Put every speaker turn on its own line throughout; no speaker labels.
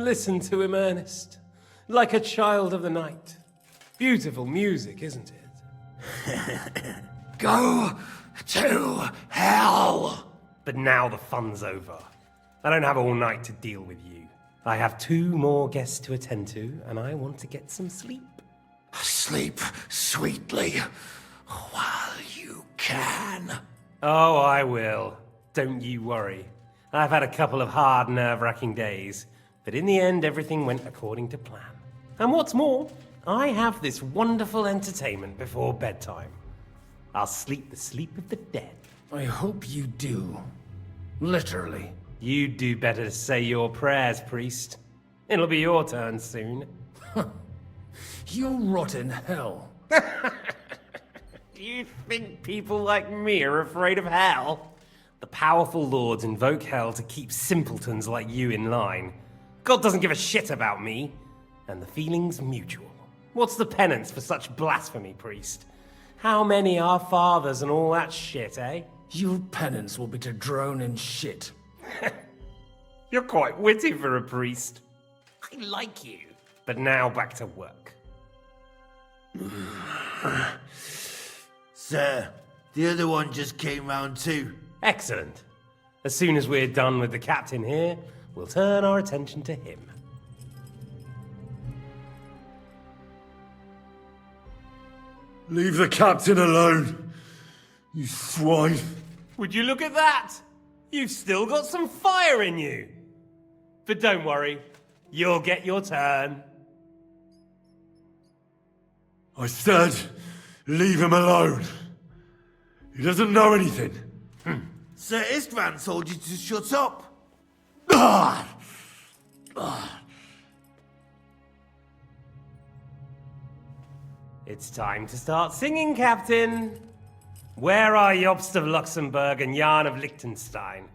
Listen to him, Ernest. Like a child of the night. Beautiful music, isn't it?
Go to hell!
But now the fun's over. I don't have all night to deal with you. I have 2 more guests to attend to, and I want to get some sleep.
Sleep sweetly while you can.
Oh, I will. Don't you worry. I've had a couple of hard, nerve-wracking days, but in the end, everything went according to plan. And what's more, I have this wonderful entertainment before bedtime. I'll sleep the sleep of the dead.
I hope you do. Literally.
You'd do better to say your prayers, priest. It'll be your turn soon.
You'll rot in hell.
You think people like me are afraid of hell? The powerful lords invoke hell to keep simpletons like you in line. God doesn't give a shit about me, and the feeling's mutual. What's the penance for such blasphemy, priest? How many are fathers and all that shit, eh?
Your penance will be to drown in shit.
You're quite witty for a priest. I like you. But now back to work.
Sir, the other one just came round too.
Excellent. As soon as we're done with the captain here, we'll turn our attention to him.
Leave the captain alone, you swine.
Would you look at that? You've still got some fire in you. But don't worry, you'll get your turn.
I said, leave him alone. He doesn't know anything.
Sir Istvan told you to shut up.
It's time to start singing, Captain. Where are Jobst of Luxembourg and Jan of Liechtenstein?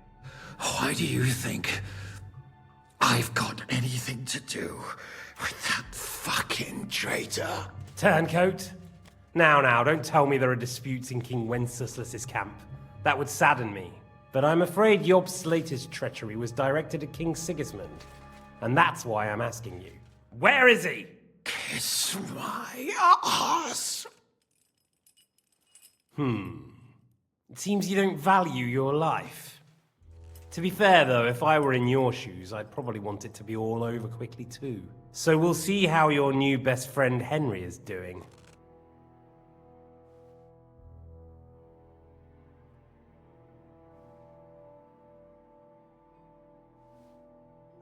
Why do you think I've got anything to do with that fucking traitor?
Turncoat. Now, don't tell me there are disputes in King Wenceslas's camp. That would sadden me. But I'm afraid Jobst's latest treachery was directed at King Sigismund. And that's why I'm asking you. Where is he?
Kiss my ass.
It seems you don't value your life. To be fair, though, if I were in your shoes, I'd probably want it to be all over quickly, too. So we'll see how your new best friend Henry is doing.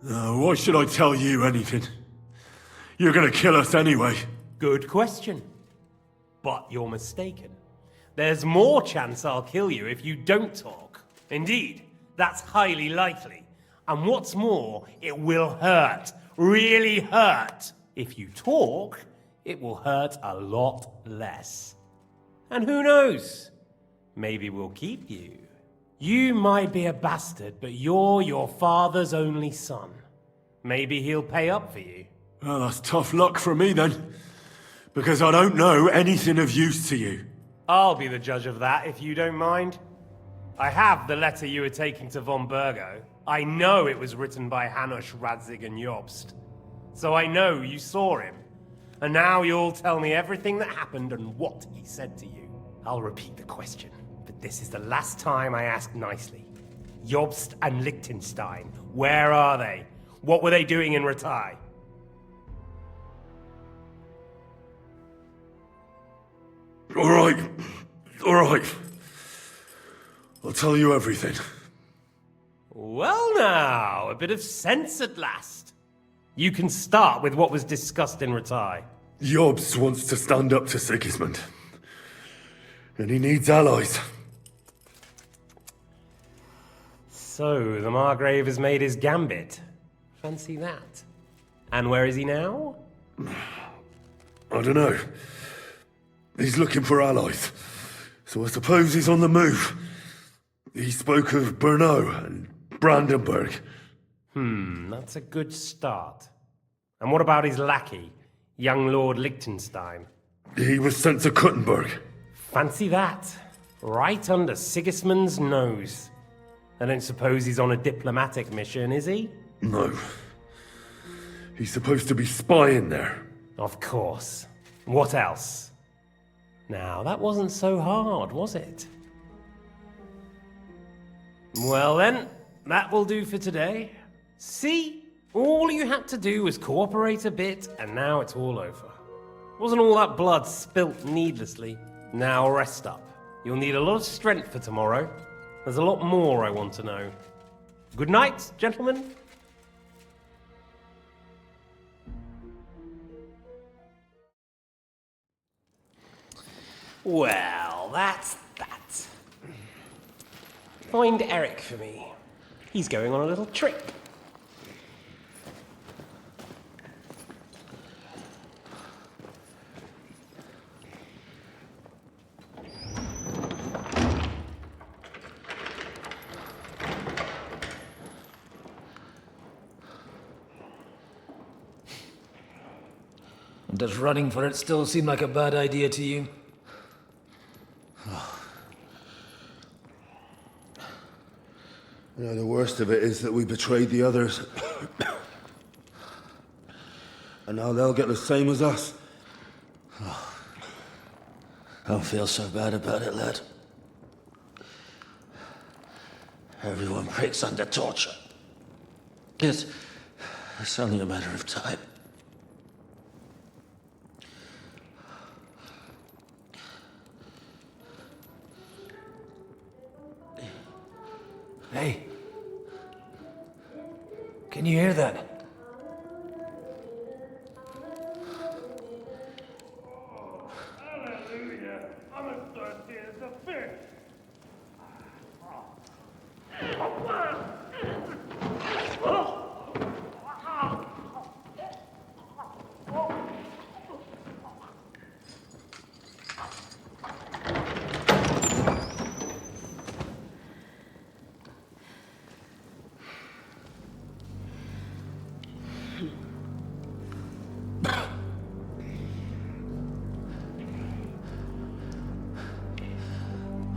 Why should I tell you anything? You're gonna kill us anyway.
Good question. But you're mistaken. There's more chance I'll kill you if you don't talk. Indeed, that's highly likely. And what's more, it will hurt. Really hurt. If you talk, it will hurt a lot less. And who knows? Maybe we'll keep you. You might be a bastard, but you're your father's only son. Maybe he'll pay up for you.
Well, that's tough luck for me then. Because I don't know anything of use to you.
I'll be the judge of that, if you don't mind. I have the letter you were taking to von Burgo. I know it was written by Hanush, Radzig, and Jobst. So I know you saw him. And now you'll tell me everything that happened and what he said to you. I'll repeat the question, but this is the last time I ask nicely. Jobst and Liechtenstein, where are they? What were they doing in Ratai?
All right. I'll tell you everything.
Well now, a bit of sense at last. You can start with what was discussed in Ratai.
Jobst wants to stand up to Sigismund. And he needs allies.
So, the Margrave has made his gambit. Fancy that. And where is he now?
I don't know. He's looking for allies. So I suppose he's on the move. He spoke of Brno and Brandenburg.
That's a good start. And what about his lackey, young Lord Liechtenstein?
He was sent to Kuttenberg.
Fancy that. Right under Sigismund's nose. I don't suppose he's on a diplomatic mission, is he?
No. He's supposed to be spying there.
Of course. What else? Now, that wasn't so hard, was it? Well then, that will do for today. See? All you had to do was cooperate a bit, and now it's all over. Wasn't all that blood spilt needlessly. Now rest up. You'll need a lot of strength for tomorrow. There's a lot more I want to know. Good night, gentlemen. Well, that's that. Find Eric for me. He's going on a little trip.
Does running for it still seem like a bad idea to you?
You know, the worst of it is that we betrayed the others. And now they'll get the same as us.
Don't feel so bad about it, lad. Everyone breaks under torture. It's only a matter of time.
Hey. Can you hear that?
Hallelujah. I'm as thirsty as a fish.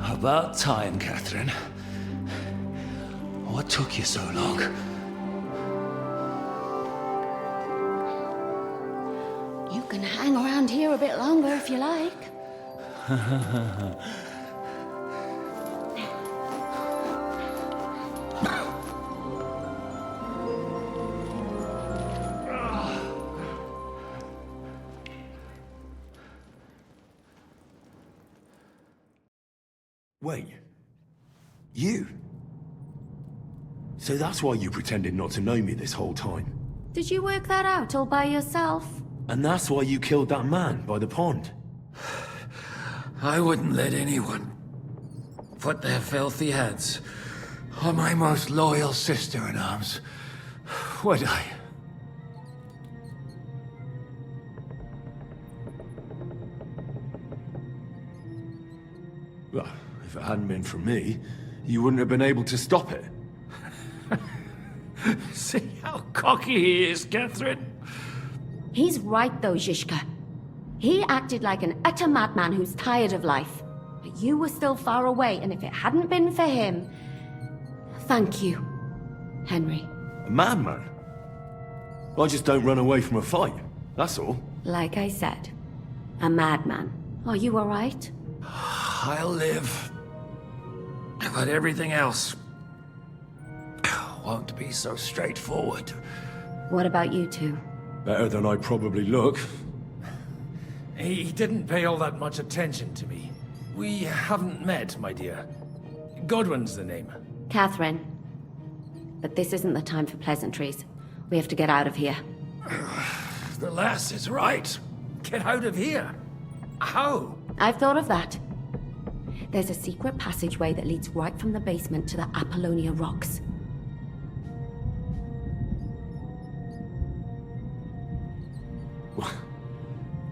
About time, Catherine. What took you so long?
You can hang around here a bit longer if you like.
Wait. You? So that's why you pretended not to know me this whole time?
Did you work that out all by yourself?
And that's why you killed that man by the pond?
I wouldn't let anyone put their filthy hands on my most loyal sister-in-arms, would I?
Well, if it hadn't been for me, you wouldn't have been able to stop it.
See how cocky he is, Catherine?
He's right though, Zizka. He acted like an utter madman who's tired of life. But you were still far away, and if it hadn't been for him... Thank you, Henry.
A madman? I just don't run away from a fight, that's all.
Like I said, a madman. Are you alright?
I'll live. But everything else won't be so straightforward.
What about you two?
Better than I probably look.
He didn't pay all that much attention to me. We haven't met, my dear. Godwin's the name.
Catherine. But this isn't the time for pleasantries. We have to get out of here.
The lass is right. Get out of here. How?
I've thought of that. There's a secret passageway that leads right from the basement to the Apollonia Rocks.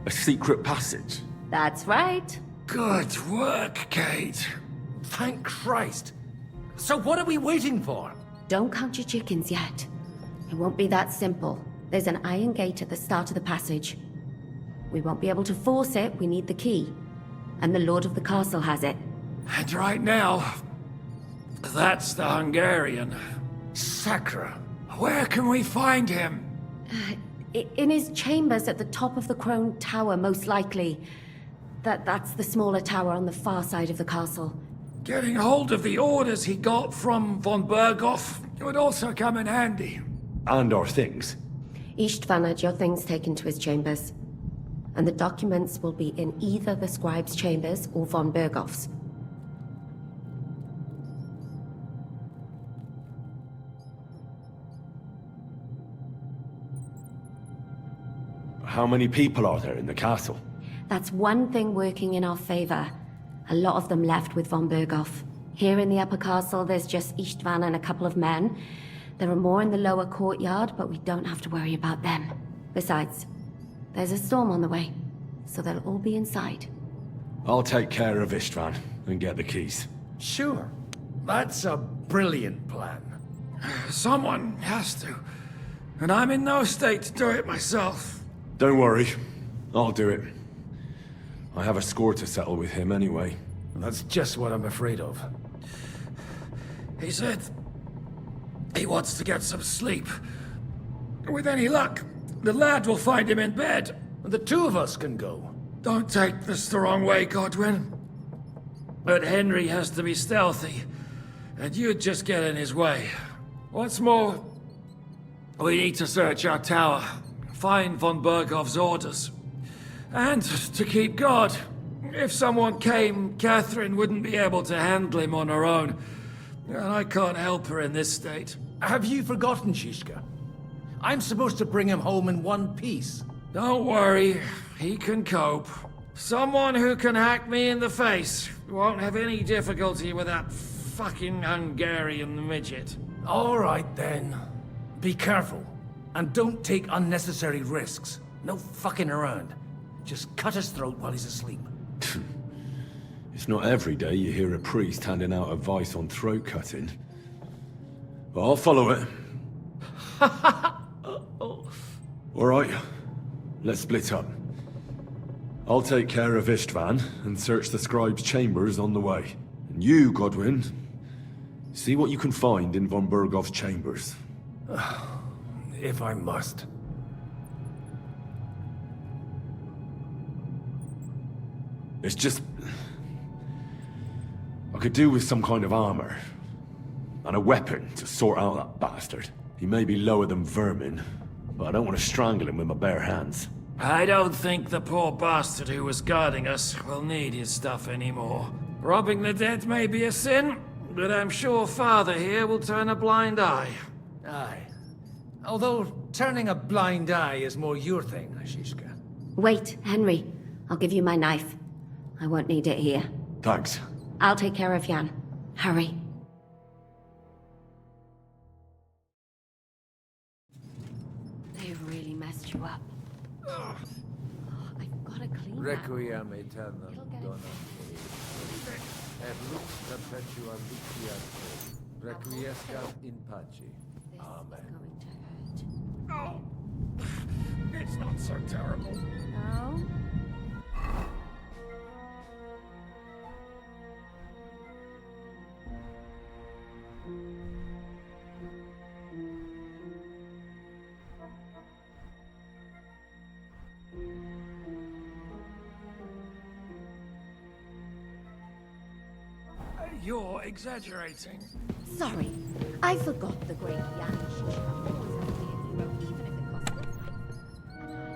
A secret passage?
That's right.
Good work, Kate.
Thank Christ. So what are we waiting for?
Don't count your chickens yet. It won't be that simple. There's an iron gate at the start of the passage. We won't be able to force it, we need the key. And the Lord of the Castle has it.
And right now, that's the Hungarian.
Sacra.
Where can we find him?
In his chambers at the top of the Crone Tower, most likely. That's the smaller tower on the far side of the castle.
Getting hold of the orders he got from von Berghoff would also come in handy.
And our things.
Istvan had your things taken to his chambers. And the documents will be in either the scribe's chambers or von Berghoff's.
How many people are there in the castle?
That's one thing working in our favor. A lot of them left with von Berghoff. Here in the upper castle, there's just Istvan and a couple of men. There are more in the lower courtyard, but we don't have to worry about them. Besides, there's a storm on the way, so they'll all be inside.
I'll take care of Istvan and get the keys.
Sure. That's a brilliant plan.
Someone has to. And I'm in no state to do it myself.
Don't worry, I'll do it. I have a score to settle with him anyway.
That's just what I'm afraid of.
He said he wants to get some sleep. With any luck, the lad will find him in bed.
The two of us can go.
Don't take this the wrong way, Godwin. But Henry has to be stealthy, and you'd just get in his way. What's more, we need to search our tower, find von Berghoff's orders. And to keep guard. If someone came, Catherine wouldn't be able to handle him on her own. And I can't help her in this state.
Have you forgotten, Shishka? I'm supposed to bring him home in one piece.
Don't worry, he can cope. Someone who can hack me in the face won't have any difficulty with that fucking Hungarian midget.
All right, then. Be careful. And don't take unnecessary risks. No fucking around. Just cut his throat while he's asleep.
It's not every day you hear a priest handing out advice on throat cutting. But I'll follow it. Alright, let's split up. I'll take care of Istvan and search the scribe's chambers on the way. And you, Godwin, see what you can find in von Berghoff's chambers.
If I must.
It's just... I could do with some kind of armor. And a weapon to sort out that bastard. He may be lower than vermin, but I don't want to strangle him with my bare hands.
I don't think the poor bastard who was guarding us will need his stuff anymore. Robbing the dead may be a sin, but I'm sure Father here will turn a blind eye.
Aye. Although turning a blind eye is more your thing, Shishka.
Wait, Henry. I'll give you my knife. I won't need it here.
Thanks.
I'll take care of Jan. Hurry. They've really messed you up. Oh, I've got to clean that.
Requiem aeternam
It'll get
dona et lux perpetua luciate, requiescat in pace.
This
Amen.
is going to hurt.
Oh, it's not so terrible.
No?
You're exaggerating.
Sorry. I forgot the great Jan Shishka was always a hero, even if it cost his life. And I,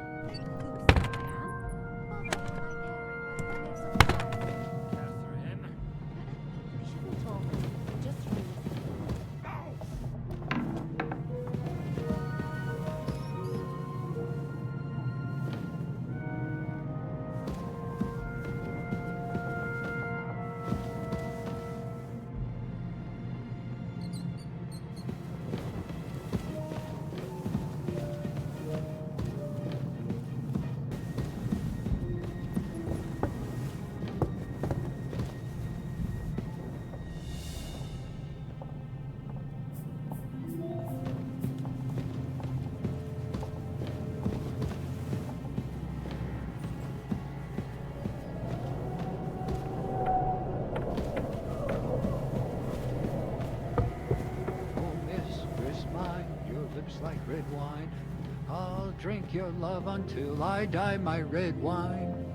good as I am, bothered by caring whether he lives or dies.
Catherine.
We shouldn't talk. Just read.
Oh, miss, where's mine? Your lips like red wine. I'll drink your love until I die, my red wine.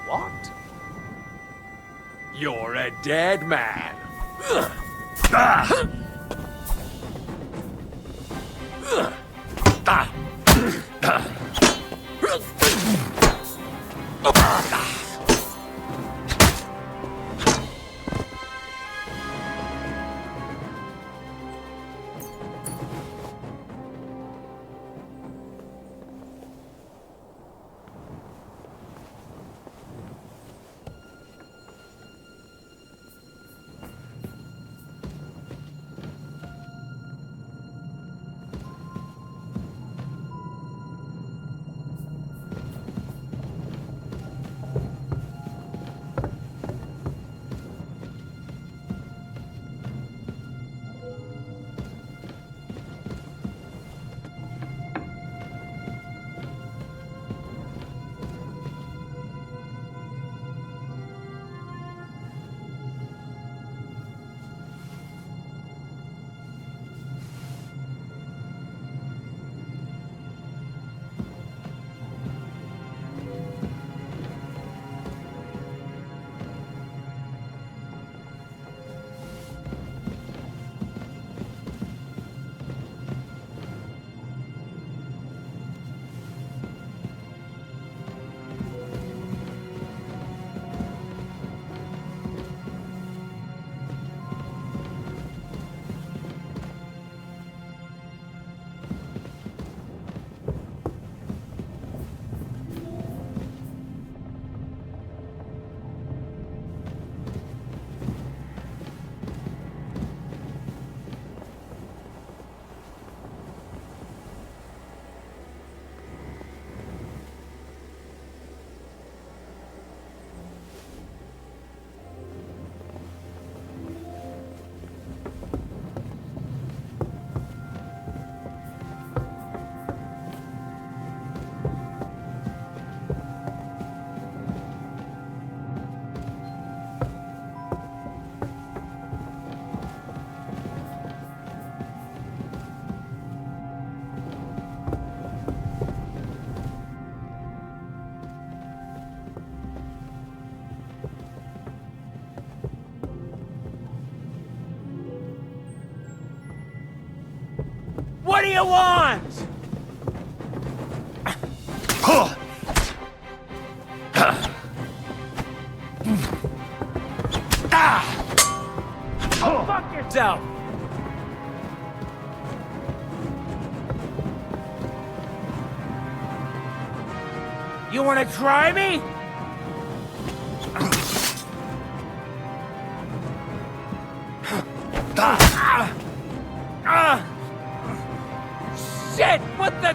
What? You're a dead man. What do you want? Fuck yourself! You wanna try me? Shit! What the?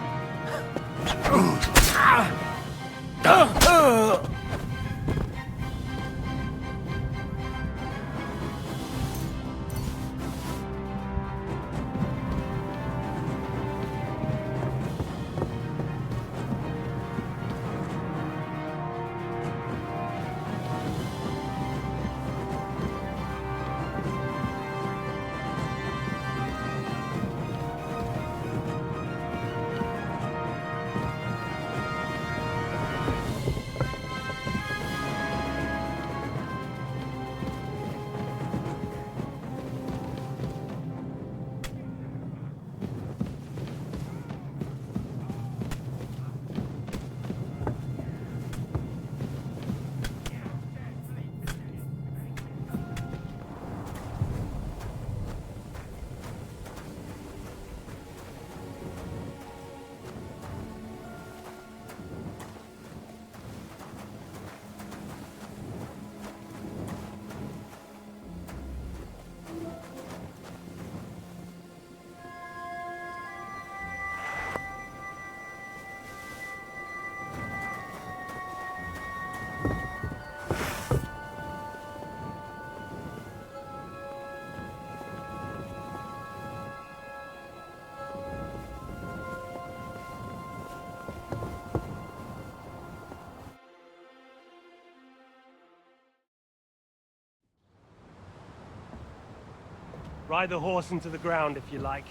Ride the horse into the ground if you like.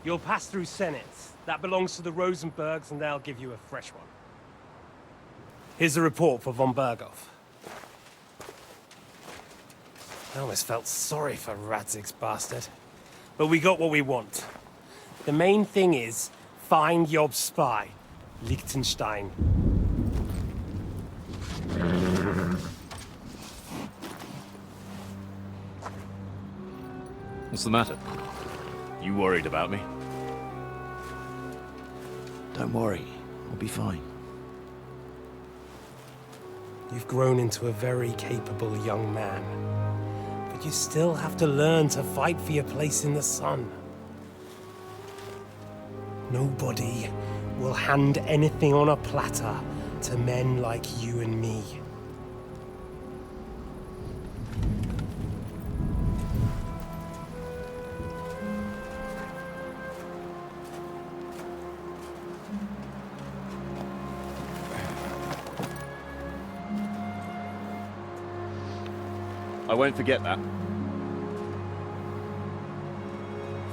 You'll pass through Senates. That belongs to the Rosenbergs, and they'll give you a fresh one. Here's a report for von Berghoff. I almost felt sorry for Radzig's bastard. But we got what we want. The main thing is, find Job's spy, Liechtenstein.
What's the matter? You worried about me?
Don't worry, I'll be fine.
You've grown into a very capable young man. But you still have to learn to fight for your place in the sun. Nobody will hand anything on a platter to men like you and me.
I won't forget that.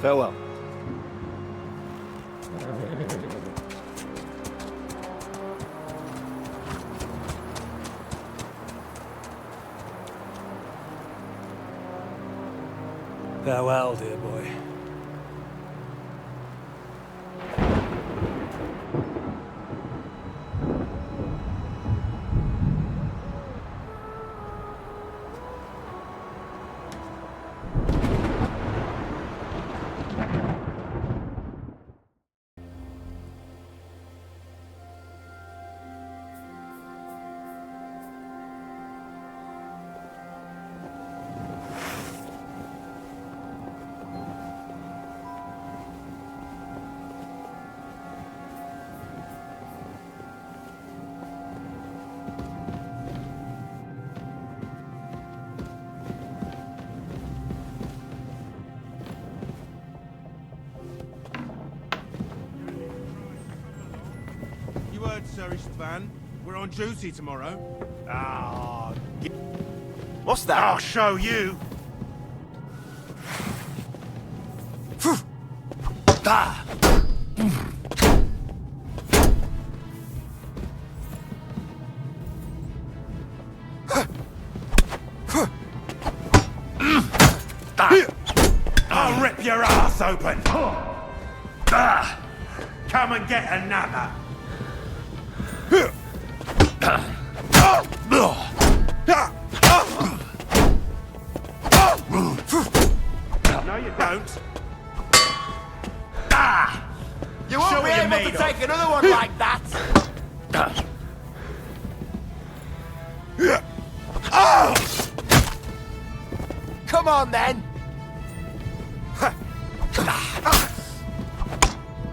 Farewell.
Farewell, dear boy.
Sir Istvan, we're on duty tomorrow.
Ah,
What's that? I'll show you. I'll rip your ass open. Come and get another. No, you don't.
You won't be able to take another one like that! Come on, then!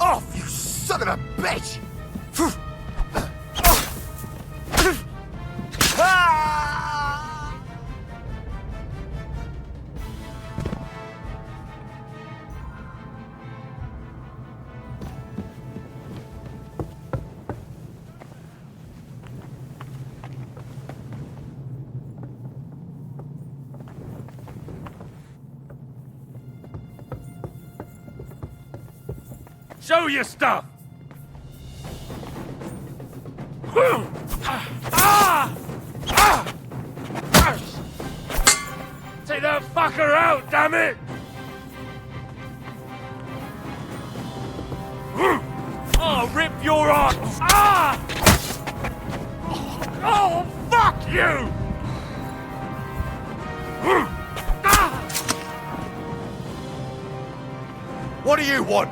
Off, you son of a bitch!
Show your stuff! Take that fucker out, damn it! I'll rip your arms! Oh, fuck you!
What do you want?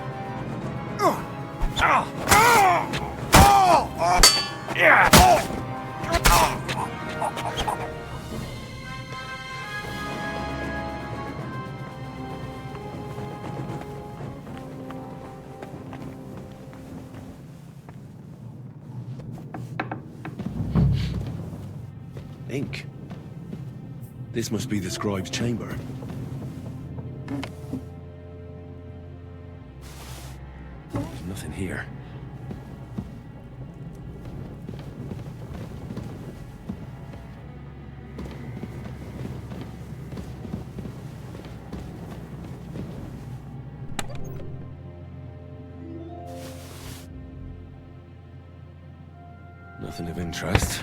Ink. This must be the scribe's chamber. There's nothing here. Nothing of interest.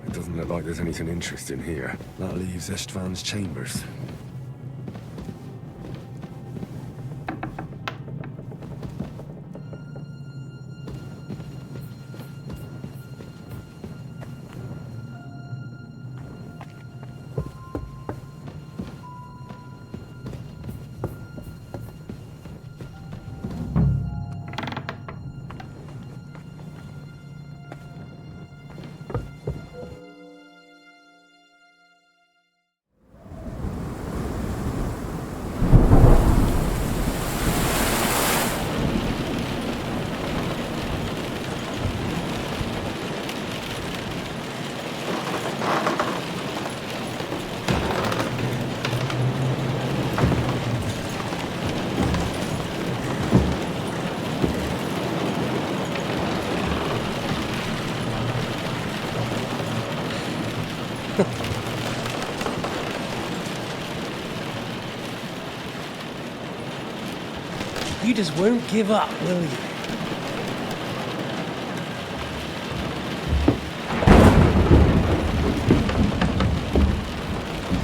It doesn't look like there's anything interesting here. That leaves Istvan's chambers.
You just won't give up, will you?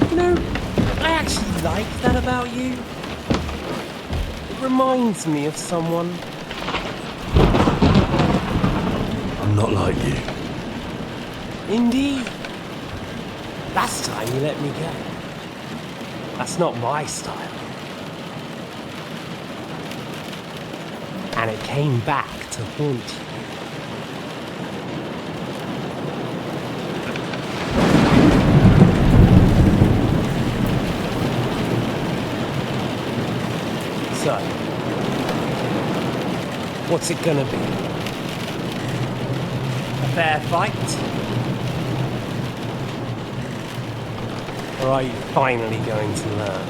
You know, I actually like that about you. It reminds me of someone.
I'm not like you.
Indeed. Last time you let me go. That's not my style. And it came back to haunt you. So, what's it gonna be? A fair fight? Or are you finally going to learn?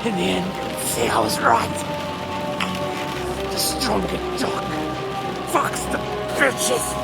In the end, see, I was right. The stronger dog fucks the bitches.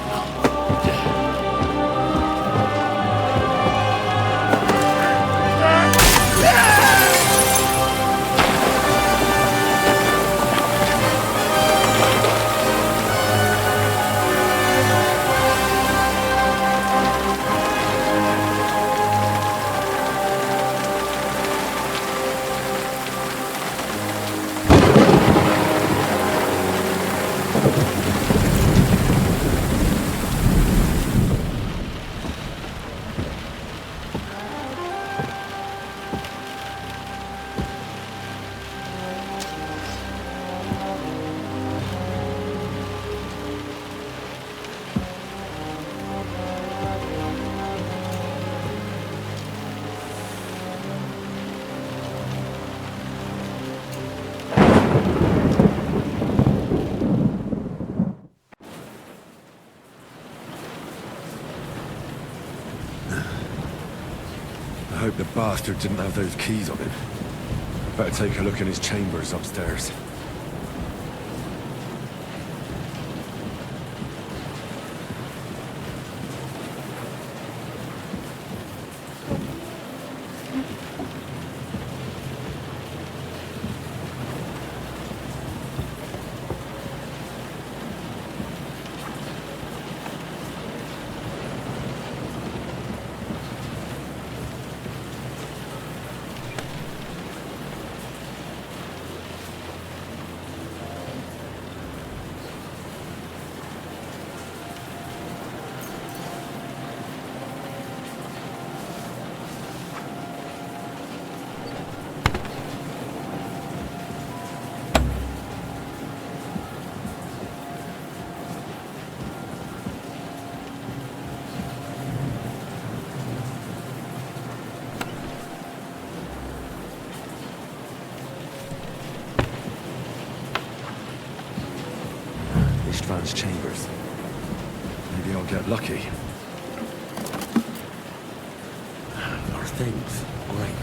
I hope the bastard didn't have those keys on him. Better take a look in his chambers upstairs. Istvan's chambers. Maybe I'll get lucky.
More things. Great.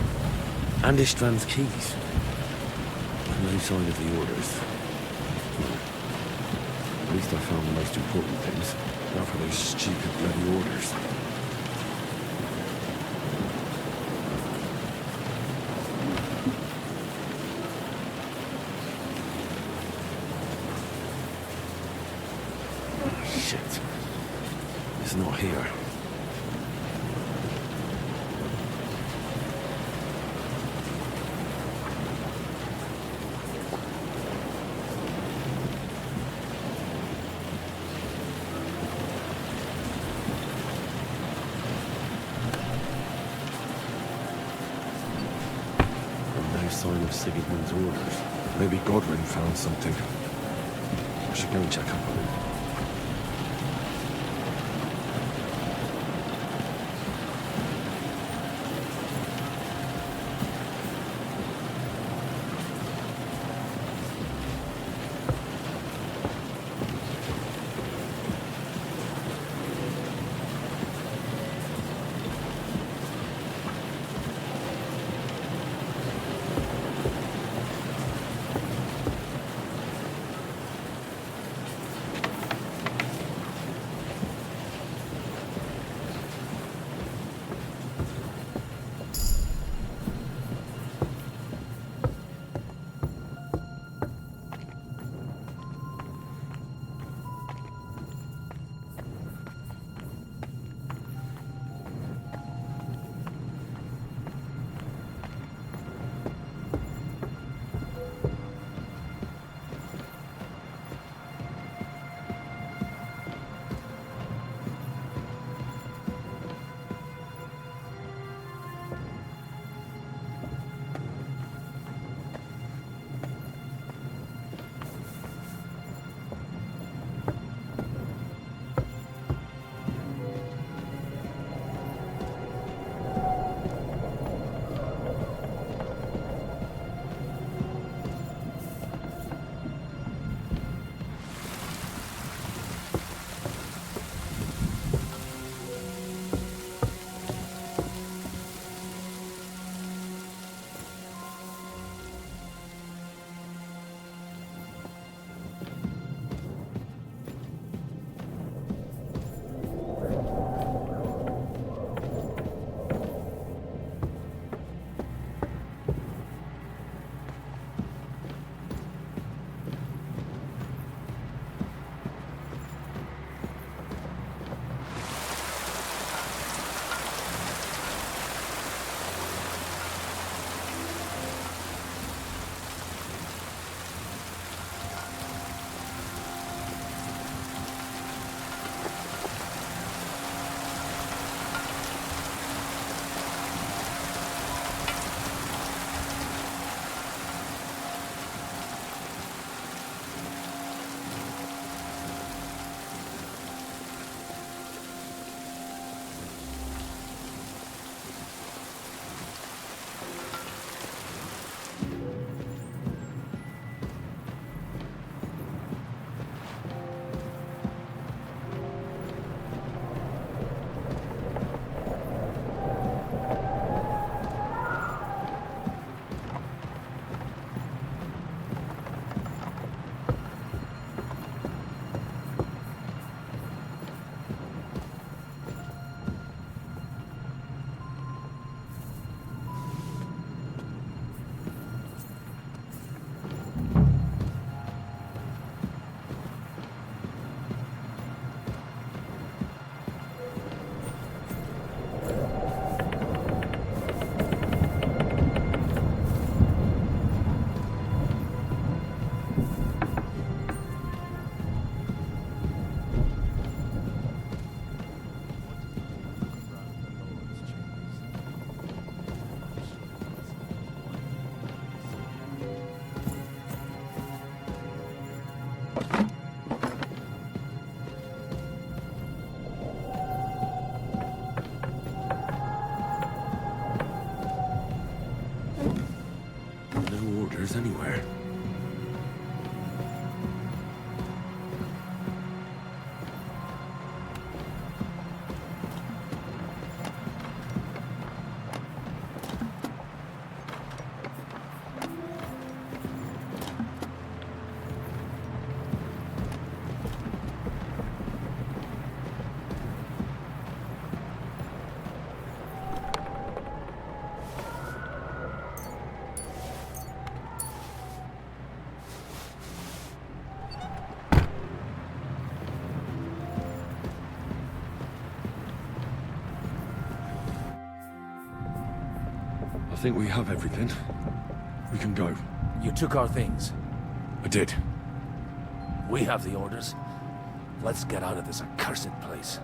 And Istvan's keys. And no sign of the orders. Well, at least I found the most important things.
Not for those stupid bloody orders.
Shit. It's not here.
And no sign of Sigismund's orders. Maybe Godwin found something. I should go and check up on him.
us anywhere. I think we have everything. We can go.
You took our things.
I did.
We have the orders. Let's get out of this accursed place.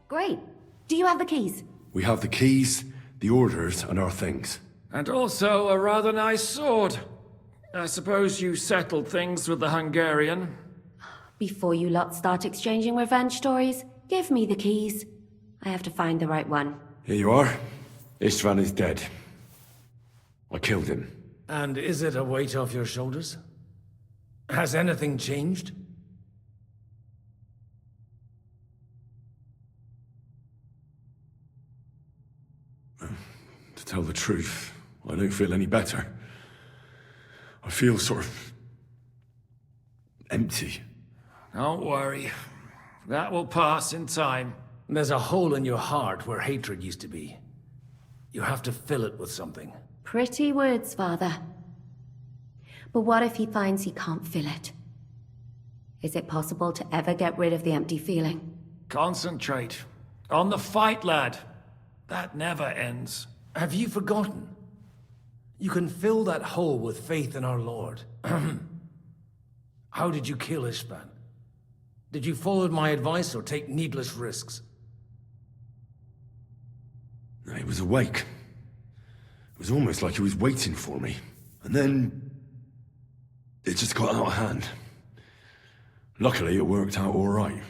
Great. Do you have the keys?
We have the keys, the orders, and our things.
And also a rather nice sword. I suppose you settled things with the Hungarian.
Before you lot start exchanging revenge stories, give me the keys. I have to find the right one.
Here you are. Istvan is dead. I killed him.
And is it a weight off your shoulders? Has anything changed?
To tell the truth, I don't feel any better. I feel sort of empty.
Don't worry. That will pass in time.
There's a hole in your heart where hatred used to be. You have to fill it with something.
Pretty words, Father. But what if he finds he can't fill it? Is it possible to ever get rid of the empty feeling?
Concentrate. On the fight, lad. That never ends.
Have you forgotten? You can fill that hole with faith in our Lord. How did you kill Istvan? Did you follow my advice or take needless risks?
He was awake. It was almost like he was waiting for me. And then... it just got out of hand. Luckily, it worked out all right.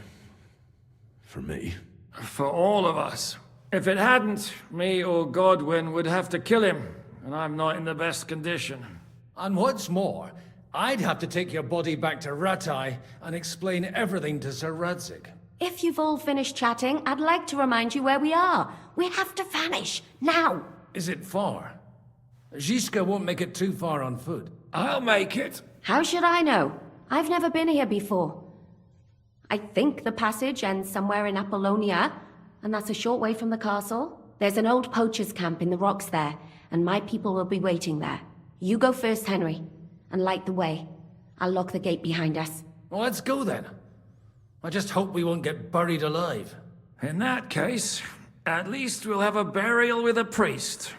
For me.
For all of us. If it hadn't, me or Godwin would have to kill him, and I'm not in the best condition.
And what's more, I'd have to take your body back to Ratai and explain everything to Sir Radzig.
If you've all finished chatting, I'd like to remind you where we are. We have to vanish, now!
Is it far? Zizka won't make it too far on foot.
I'll make it.
How should I know? I've never been here before. I think the passage ends somewhere in Apollonia, and that's a short way from the castle. There's an old poacher's camp in the rocks there, and my people will be waiting there. You go first, Henry, and light the way. I'll lock the gate behind us.
Well, let's go then. I just hope we won't get buried alive.
In that case, at least we'll have a burial with a priest.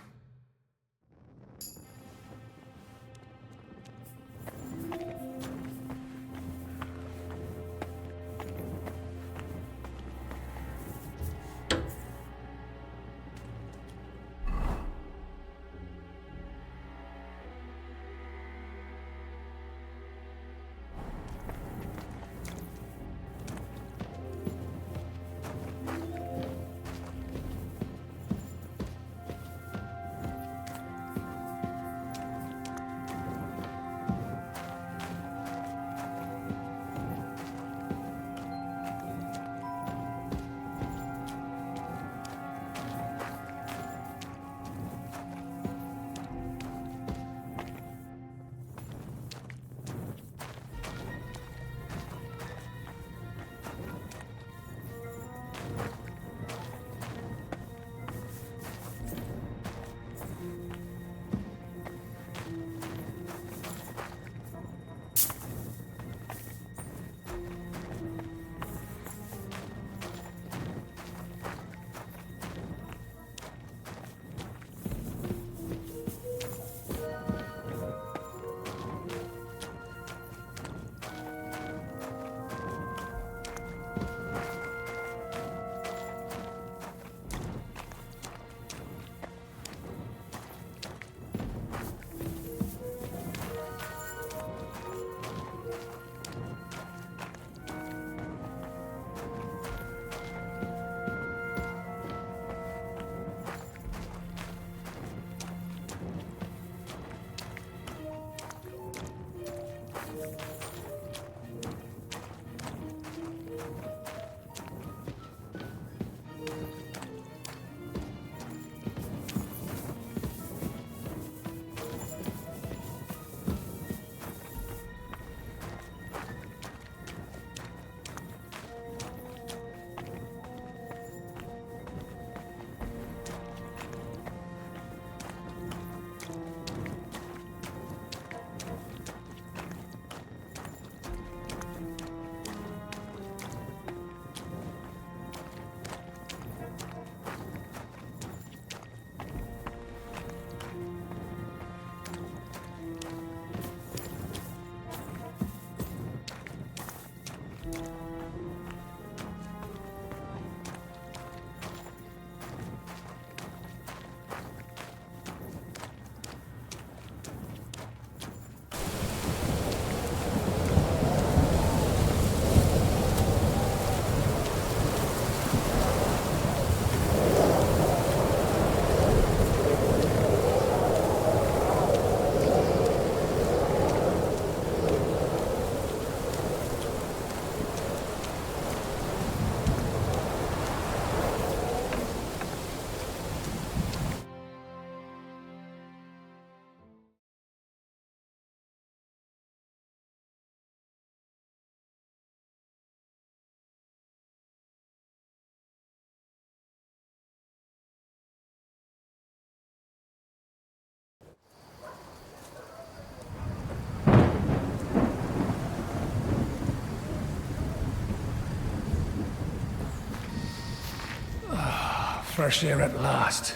fresh air at last.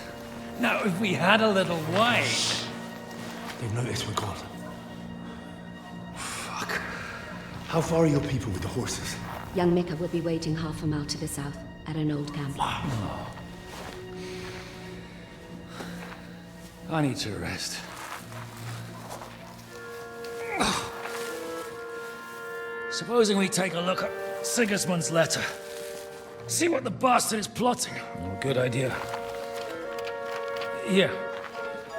Now, if we had a little wine...
They've noticed we're gone. Fuck. How far are your people with the horses?
Young Mika will be waiting half a mile to the south, at an old camp.
I need to rest. Supposing we take a look at Sigismund's letter. See what the bastard is plotting. Oh, good idea. Here,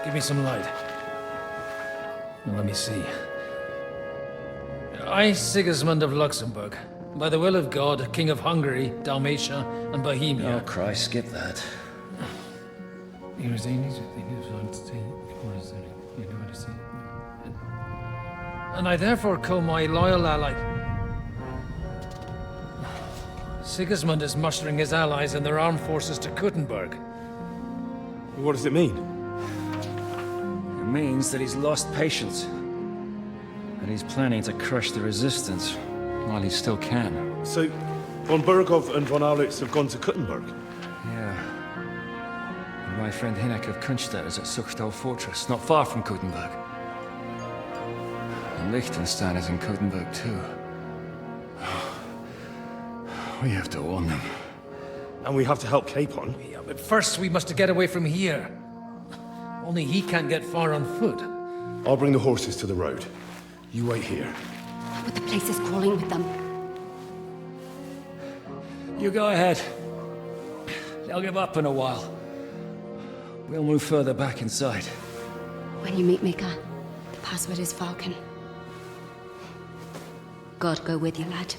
give me some light. Now, let me see. I, Sigismund of Luxembourg, by the will of God, King of Hungary, Dalmatia, and Bohemia.
Oh, Christ, skip that.
And I therefore call my loyal ally... Sigismund is mustering his allies and their armed forces to Kuttenberg.
What does it mean?
It means that he's lost patience. And he's planning to crush the resistance while he still can.
So, von Burgov and von Aulitz have gone to Kuttenberg?
Yeah. And my friend Hinek of Kunstadt is at Suchtal Fortress, not far from Kuttenberg. And Liechtenstein is in Kuttenberg too. We have to warn them.
And we have to help Capon.
Yeah, but first we must get away from here. Only he can't get far on foot.
I'll bring the horses to the road. You wait here.
But the place is crawling with them.
You go ahead. They'll give up in a while. We'll move further back inside.
When you meet Mika, the password is Falcon. God go with you, lad.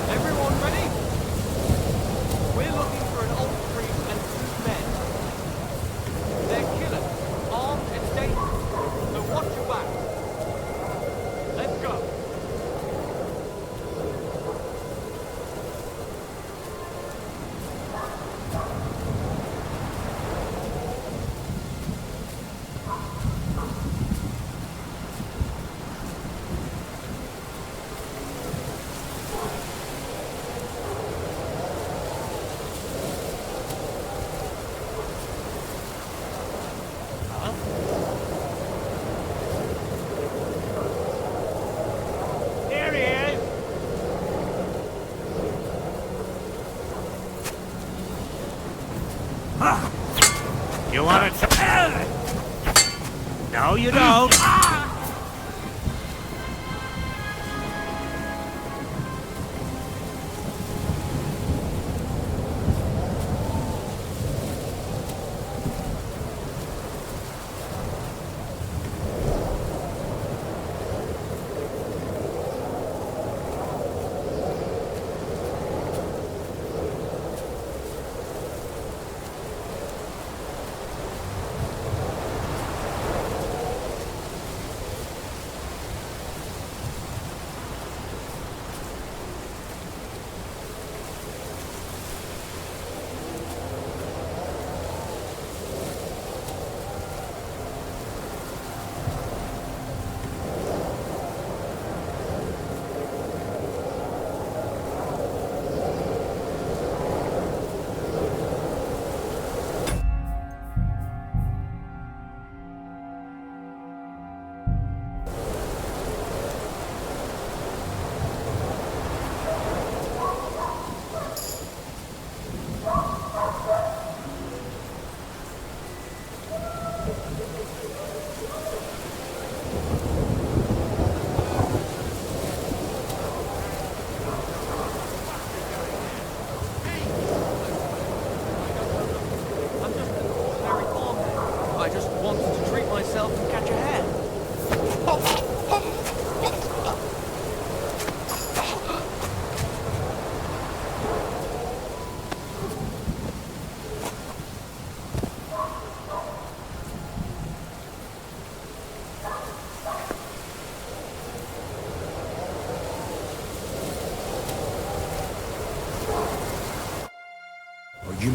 Everyone ready? We're looking for an old priest and 2 men. They're killers, armed and dangerous, so watch your back. Let's go. Here he is.
You want it? No, you don't.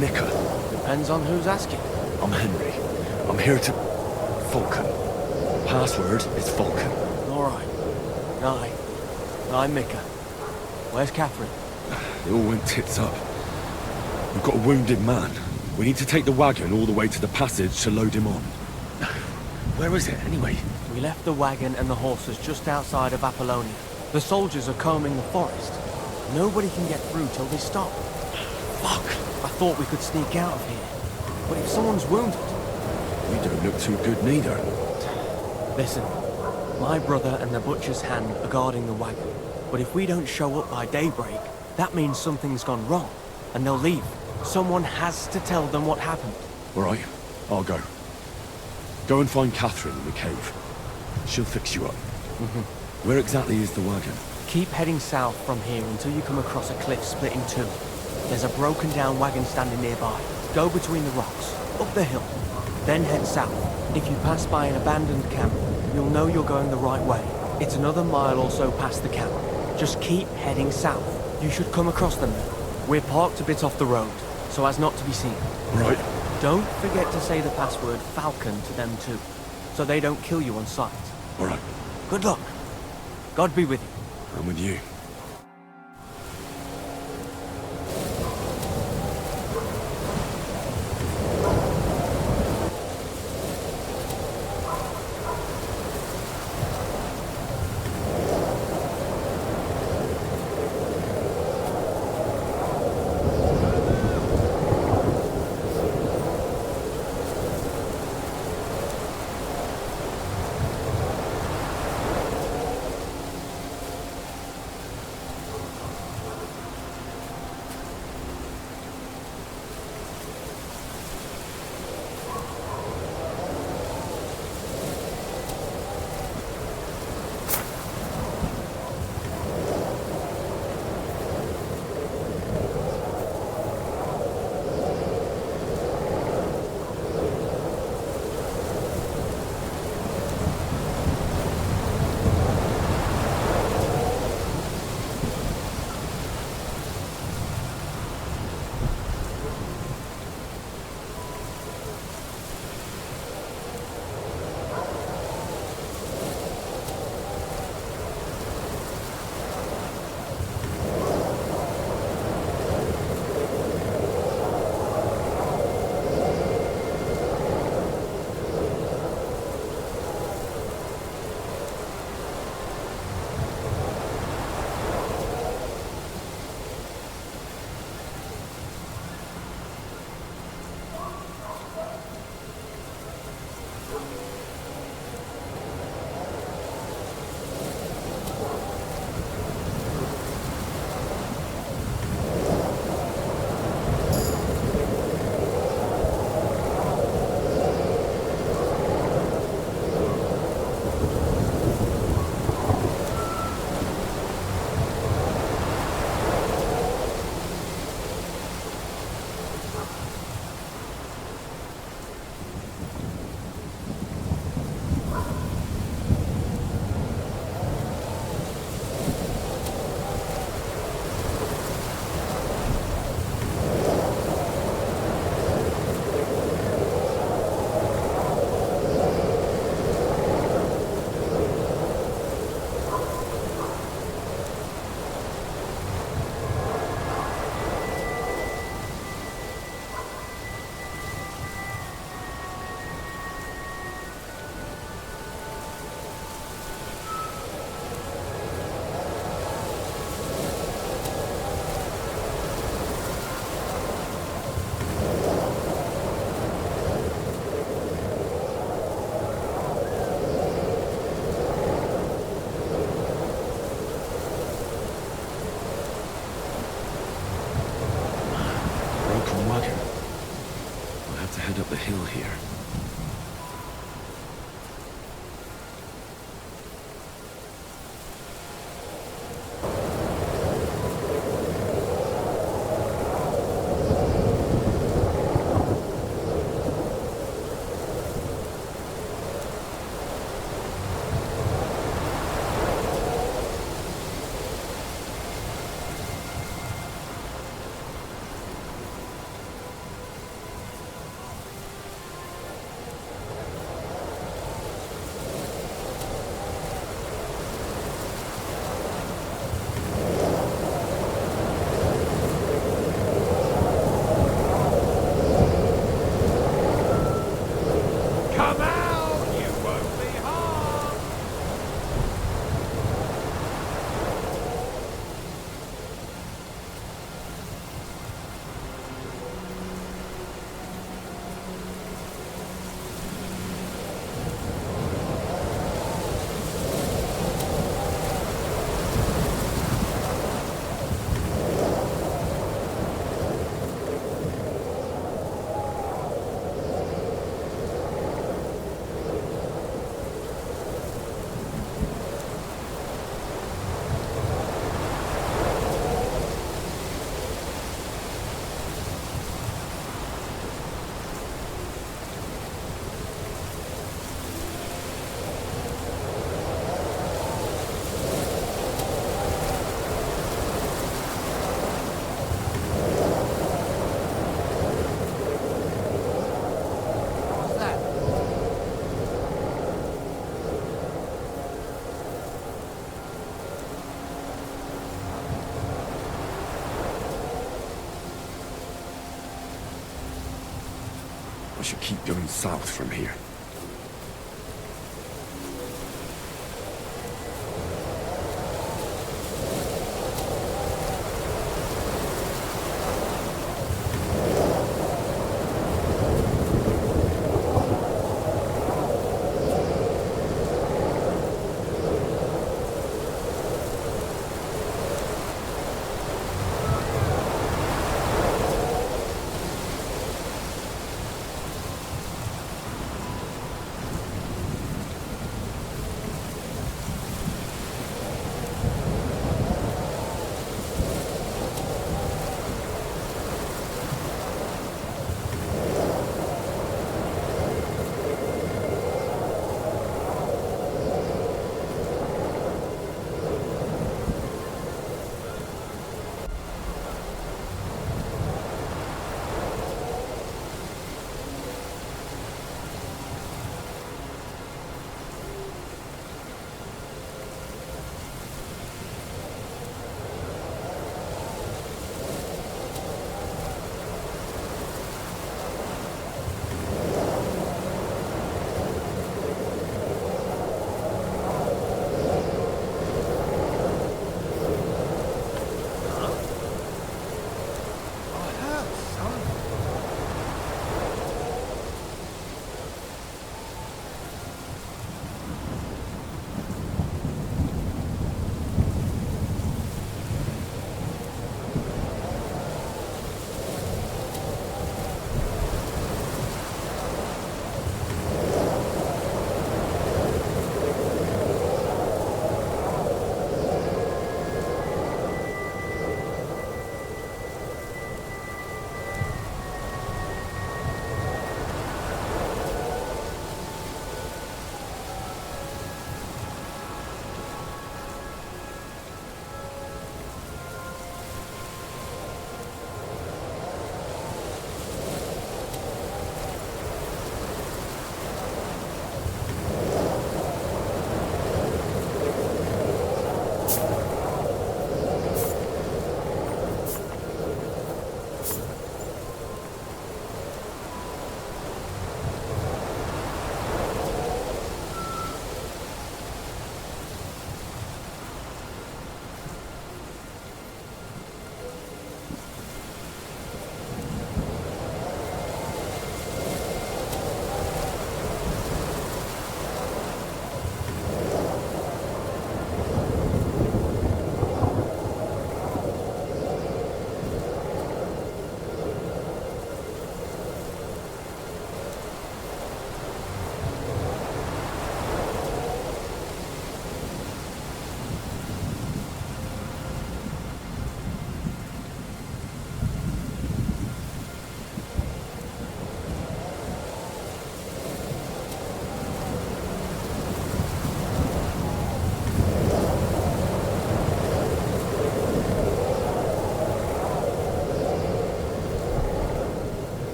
Mika.
Depends on who's asking.
I'm Henry. I'm here to... Falcon. Password is Falcon.
Alright. I'm Mika. Where's Catherine?
It all went tits up. We've got a wounded man. We need to take the wagon all the way to the passage to load him on. Where is it, anyway?
We left the wagon and the horses just outside of Apollonia. The soldiers are combing the forest. Nobody can get through till they stop. Fuck! I thought we could sneak out of here. But if someone's wounded...
You don't look too good neither.
Listen, my brother and the butcher's hand are guarding the wagon. But if we don't show up by daybreak, that means something's gone wrong. And they'll leave. Someone has to tell them what happened.
All right, I'll go. Go and find Catherine in the cave. She'll fix you up. Where exactly is the wagon?
Keep heading south from here until you come across a cliff split in two. There's a broken down wagon standing nearby. Go between the rocks, up the hill, then head south. If you pass by an abandoned camp, you'll know you're going the right way. It's another mile or so past the camp. Just keep heading south. You should come across them now. We're parked a bit off the road, so as not to be seen.
Right.
Don't forget to say the password Falcon to them too, so they don't kill you on sight.
All right.
Good luck. God be with you.
I'm with you.
I should keep going south from here.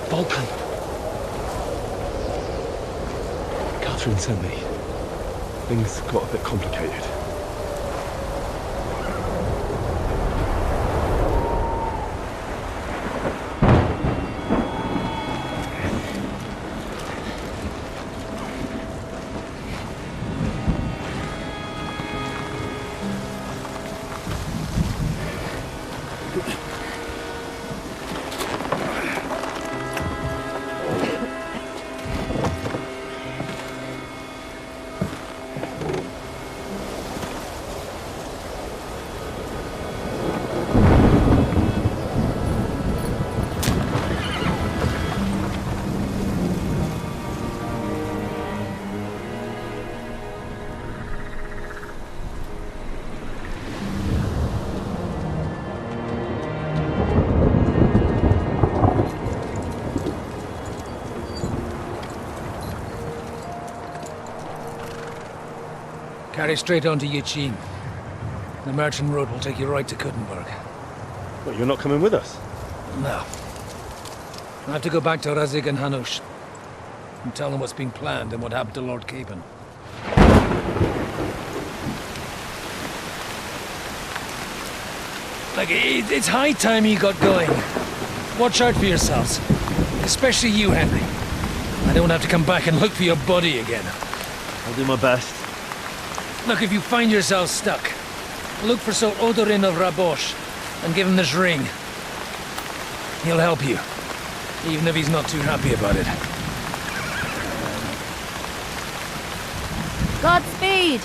Balkan. Catherine sent me. Things got a bit complicated.
Carry straight on to Yichin. The merchant road will take you right to Kuttenberg.
What, you're not coming with us?
No. I have to go back to Razik and Hanush and tell them what's been planned and what happened to Lord Capen. Like, it's high time you got going. Watch out for yourselves. Especially you, Henry. I don't have to come back and look for your body again.
I'll do my best.
Look, if you find yourself stuck, look for Sir Odorin of Rabosh and give him this ring. He'll help you, even if he's not too happy about it.
Godspeed!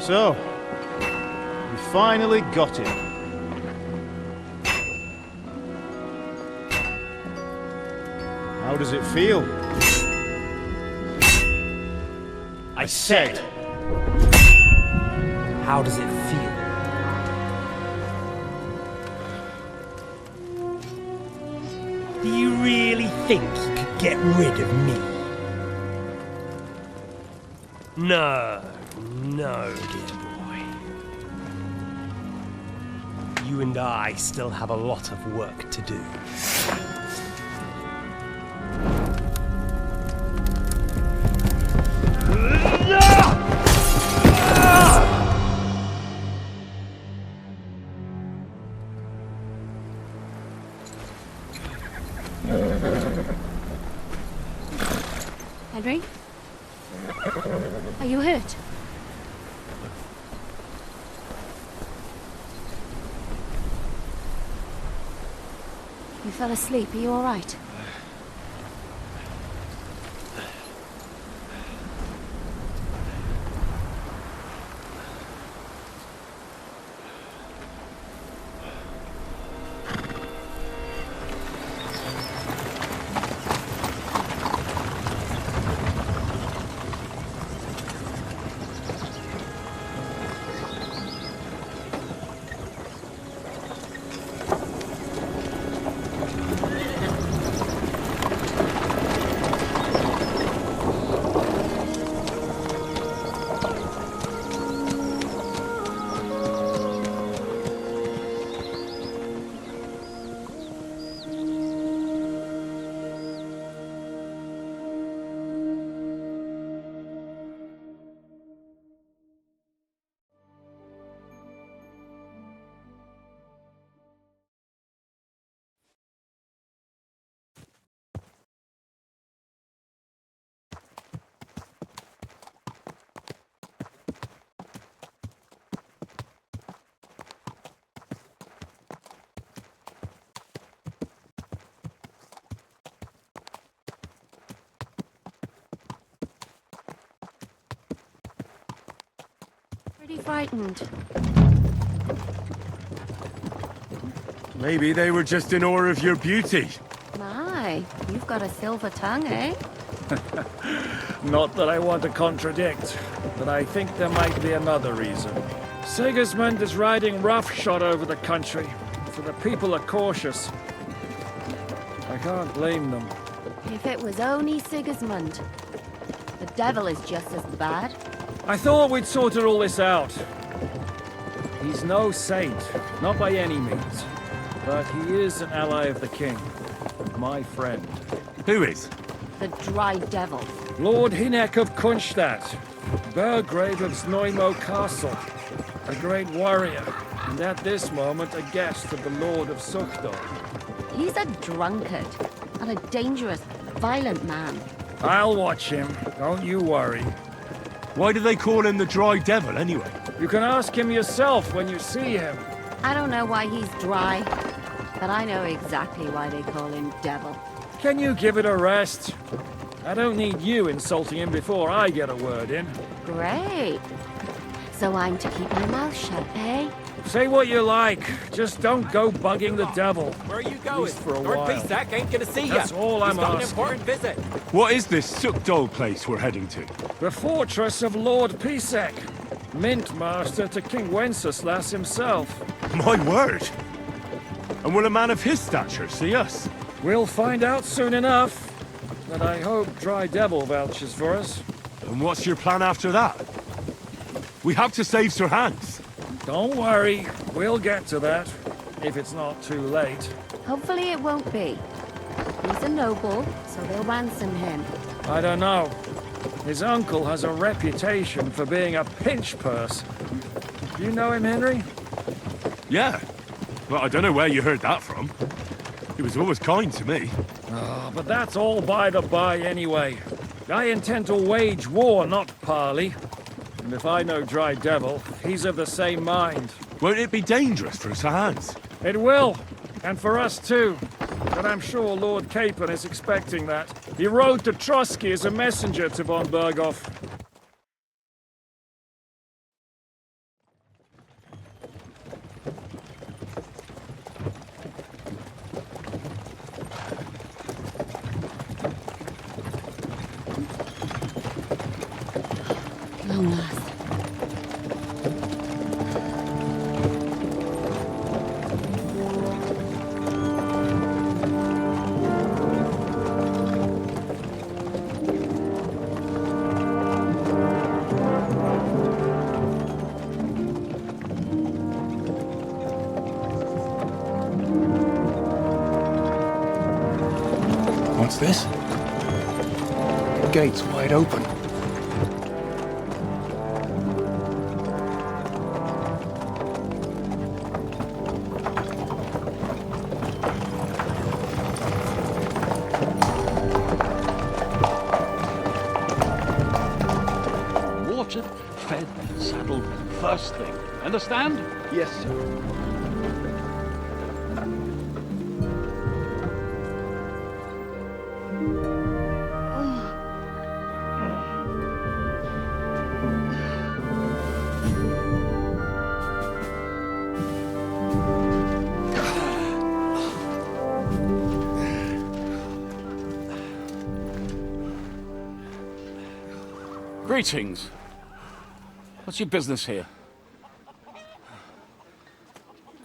So, we finally got him. How does it feel? I said.
How does it feel?
Do you really think you could get rid of me? No, no, dear boy. You and I still have a lot of work to do.
Henry? Are you hurt? You fell asleep. Are you all right? Be frightened.
Maybe they were just in awe of your beauty.
My, you've got a silver tongue, eh?
Not that I want to contradict, but I think there might be another reason. Sigismund is riding roughshod over the country, so the people are cautious. I can't blame them.
If it was only Sigismund. The devil is just as bad.
I thought we'd sorted all this out. He's no saint, not by any means. But he is an ally of the king. My friend.
Who is?
The dry devil.
Lord Hynek of Kunstadt, Burgrave of Znojmo Castle, a great warrior, and at this moment a guest of the Lord of Sukhdol.
He's a drunkard, and a dangerous, violent man.
I'll watch him, don't you worry.
Why do they call him the Dry Devil, anyway?
You can ask him yourself when you see him.
I don't know why he's dry, but I know exactly why they call him Devil.
Can you give it a rest? I don't need you insulting him before I get a word in.
Great. So I'm to keep my mouth shut, eh?
Say what you like, just don't go bugging the devil.
Where are you
At
going?
least for a
Lord
while.
Pisak ain't gonna see you.
That's all I'm
He's got an
asking.
important visit.
What is this Sukhdol place we're heading to?
The fortress of Lord Pisak, Mint Master to King Wenceslas himself.
My word! And will a man of his stature see us?
We'll find out soon enough. But I hope Dry Devil vouches for us.
And what's your plan after that? We have to save Sir Hans.
Don't worry, we'll get to that, if it's not too late.
Hopefully it won't be. He's a noble, so they'll ransom him.
I don't know. His uncle has a reputation for being a pinch purse. You know him, Henry?
Yeah. Well, I don't know where you heard that from. He was always kind to me.
Oh, but that's all by the by anyway. I intend to wage war, not parley. And if I know Dry Devil, he's of the same mind.
Won't it be dangerous for Sir Hans?
It will, and for us too. But I'm sure Lord Capon is expecting that. He rode to Trotsky as a messenger to von Berghoff.
Long last.
What's this? The gate's wide open.
Watered, fed, saddled, first thing. Understand?
Yes, sir.
Greetings. What's your business here?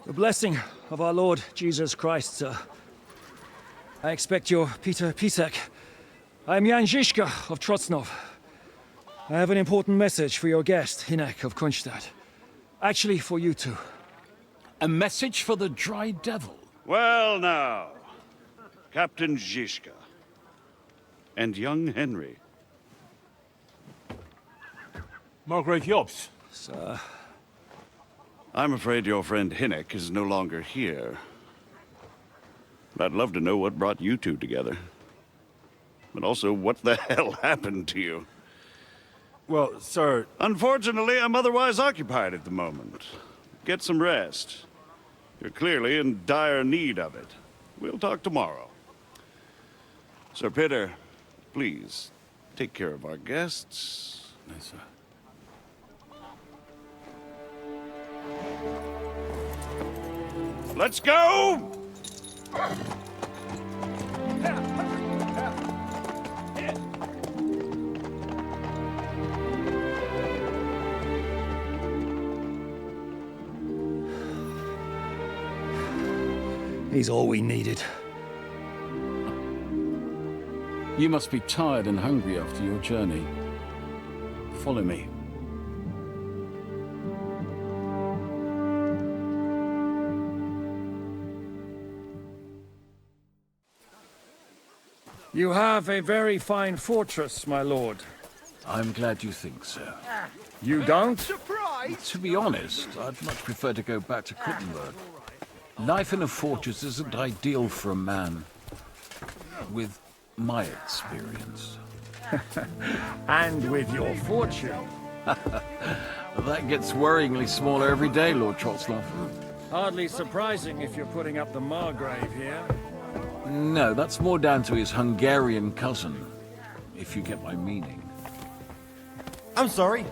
The blessing of our Lord Jesus Christ, sir. I expect you're Peter Pisak. I'm Jan Žižka of Trocnov. I have an important message for your guest, Hynek of Kunstadt. Actually, for you two.
A message for the Dry Devil?
Well now, Captain Žižka. And young Henry.
Margrave Jobs.
Sir.
I'm afraid your friend Hynek is no longer here. I'd love to know what brought you two together. But also, what the hell happened to you?
Well, sir...
Unfortunately, I'm otherwise occupied at the moment. Get some rest. You're clearly in dire need of it. We'll talk tomorrow. Sir Peter, please, take care of our guests.
Yes, sir.
Let's go!
He's all we needed.
You must be tired and hungry after your journey. Follow me.
You have a very fine fortress, my lord.
I'm glad you think so.
You don't?
To be honest, I'd much prefer to go back to Kuttenberg. Life in a fortress isn't ideal for a man with my experience.
And with your fortune.
That gets worryingly smaller every day, Lord Trotzloff.
Hardly surprising if you're putting up the Margrave here.
No, that's more down to his Hungarian cousin, if you get my meaning.
I'm sorry.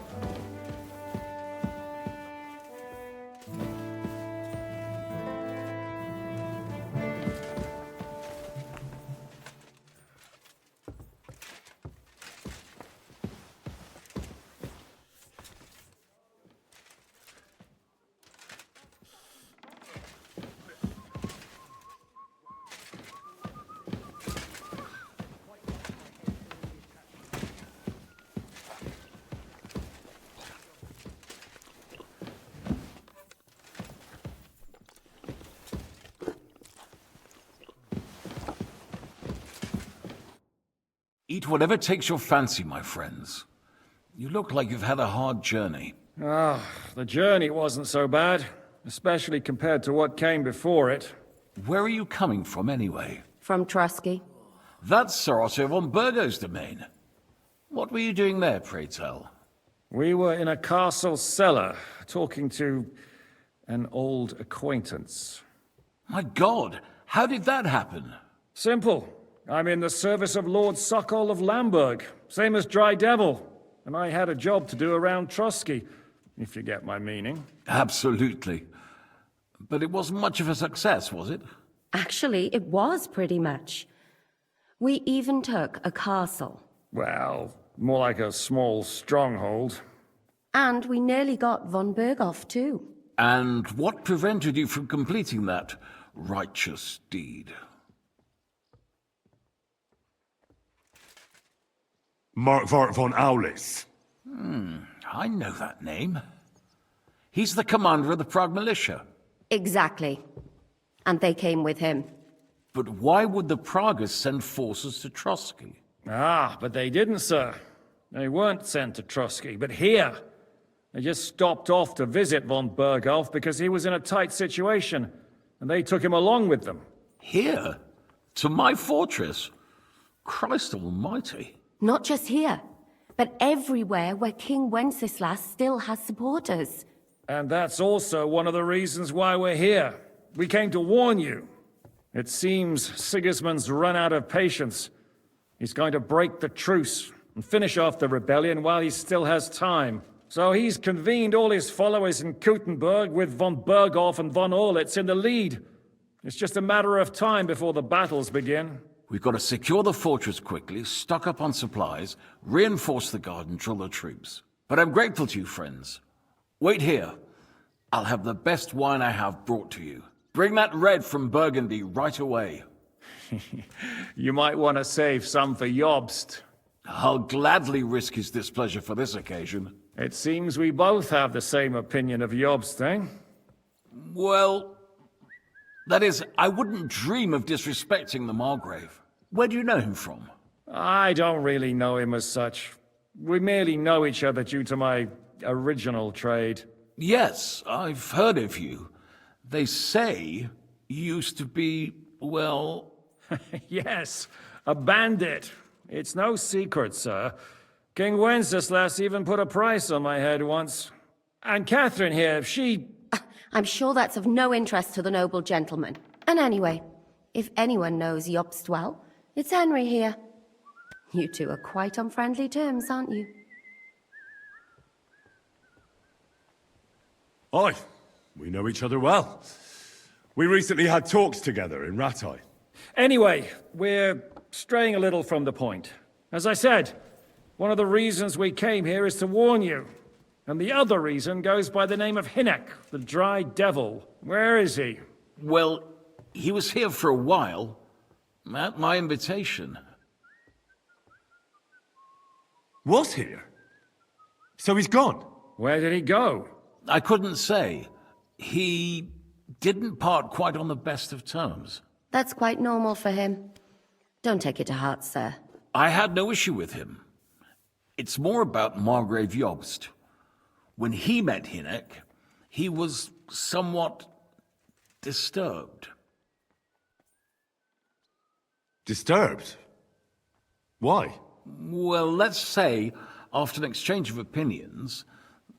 Eat whatever takes your fancy, my friends. You look like you've had a hard journey.
The journey wasn't so bad, especially compared to what came before it.
Where are you coming from, anyway?
From Trusky.
That's Sir Otto von Burgo's domain. What were you doing there, pray tell?
We were in a castle cellar, talking to an old acquaintance.
My God, how did that happen?
Simple. I'm in the service of Lord Sokol of Lamberg, same as Dry Devil, and I had a job to do around Trusky, if you get my meaning.
Absolutely. But it wasn't much of a success, was it?
Actually, it was pretty much. We even took a castle.
Well, more like a small stronghold.
And we nearly got von Berghoff, too.
And what prevented you from completing that righteous deed?
Markvart von Aulis.
I know that name. He's the commander of the Prague militia.
Exactly. And they came with him.
But why would the Praguers send forces to Trusky?
But they didn't, sir. They weren't sent to Trusky, but here. They just stopped off to visit von Berghoff because he was in a tight situation, and they took him along with them.
Here? To my fortress? Christ almighty.
Not just here, but everywhere where King Wenceslas still has supporters.
And that's also one of the reasons why we're here. We came to warn you. It seems Sigismund's run out of patience. He's going to break the truce and finish off the rebellion while he still has time. So he's convened all his followers in Kuttenberg with von Berghoff and von Orlitz in the lead. It's just a matter of time before the battles begin.
We've got to secure the fortress quickly, stock up on supplies, reinforce the guard and drill the troops. But I'm grateful to you, friends. Wait here. I'll have the best wine I have brought to you. Bring that red from Burgundy right away.
You might want to save some for Jobst.
I'll gladly risk his displeasure for this occasion.
It seems we both have the same opinion of Jobst, eh?
Well, that is, I wouldn't dream of disrespecting the Margrave. Where do you know him from?
I don't really know him as such. We merely know each other due to my original trade.
Yes, I've heard of you. They say you used to be, well...
Yes, a bandit. It's no secret, sir. King Wenceslas even put a price on my head once. And Catherine here, she...
I'm sure that's of no interest to the noble gentleman. And anyway, if anyone knows Jobst well, it's Henry here. You two are quite on friendly terms, aren't you?
Aye, we know each other well. We recently had talks together in Ratai.
Anyway, we're straying a little from the point. As I said, one of the reasons we came here is to warn you. And the other reason goes by the name of Hynek, the Dry Devil. Where is he?
Well, he was here for a while, at my invitation.
Was here? So he's gone?
Where did he go?
I couldn't say. He didn't part quite on the best of terms.
That's quite normal for him. Don't take it to heart, sir.
I had no issue with him. It's more about Margrave Jobst. When he met Hynek, he was somewhat disturbed.
Disturbed? Why?
Well, let's say, after an exchange of opinions,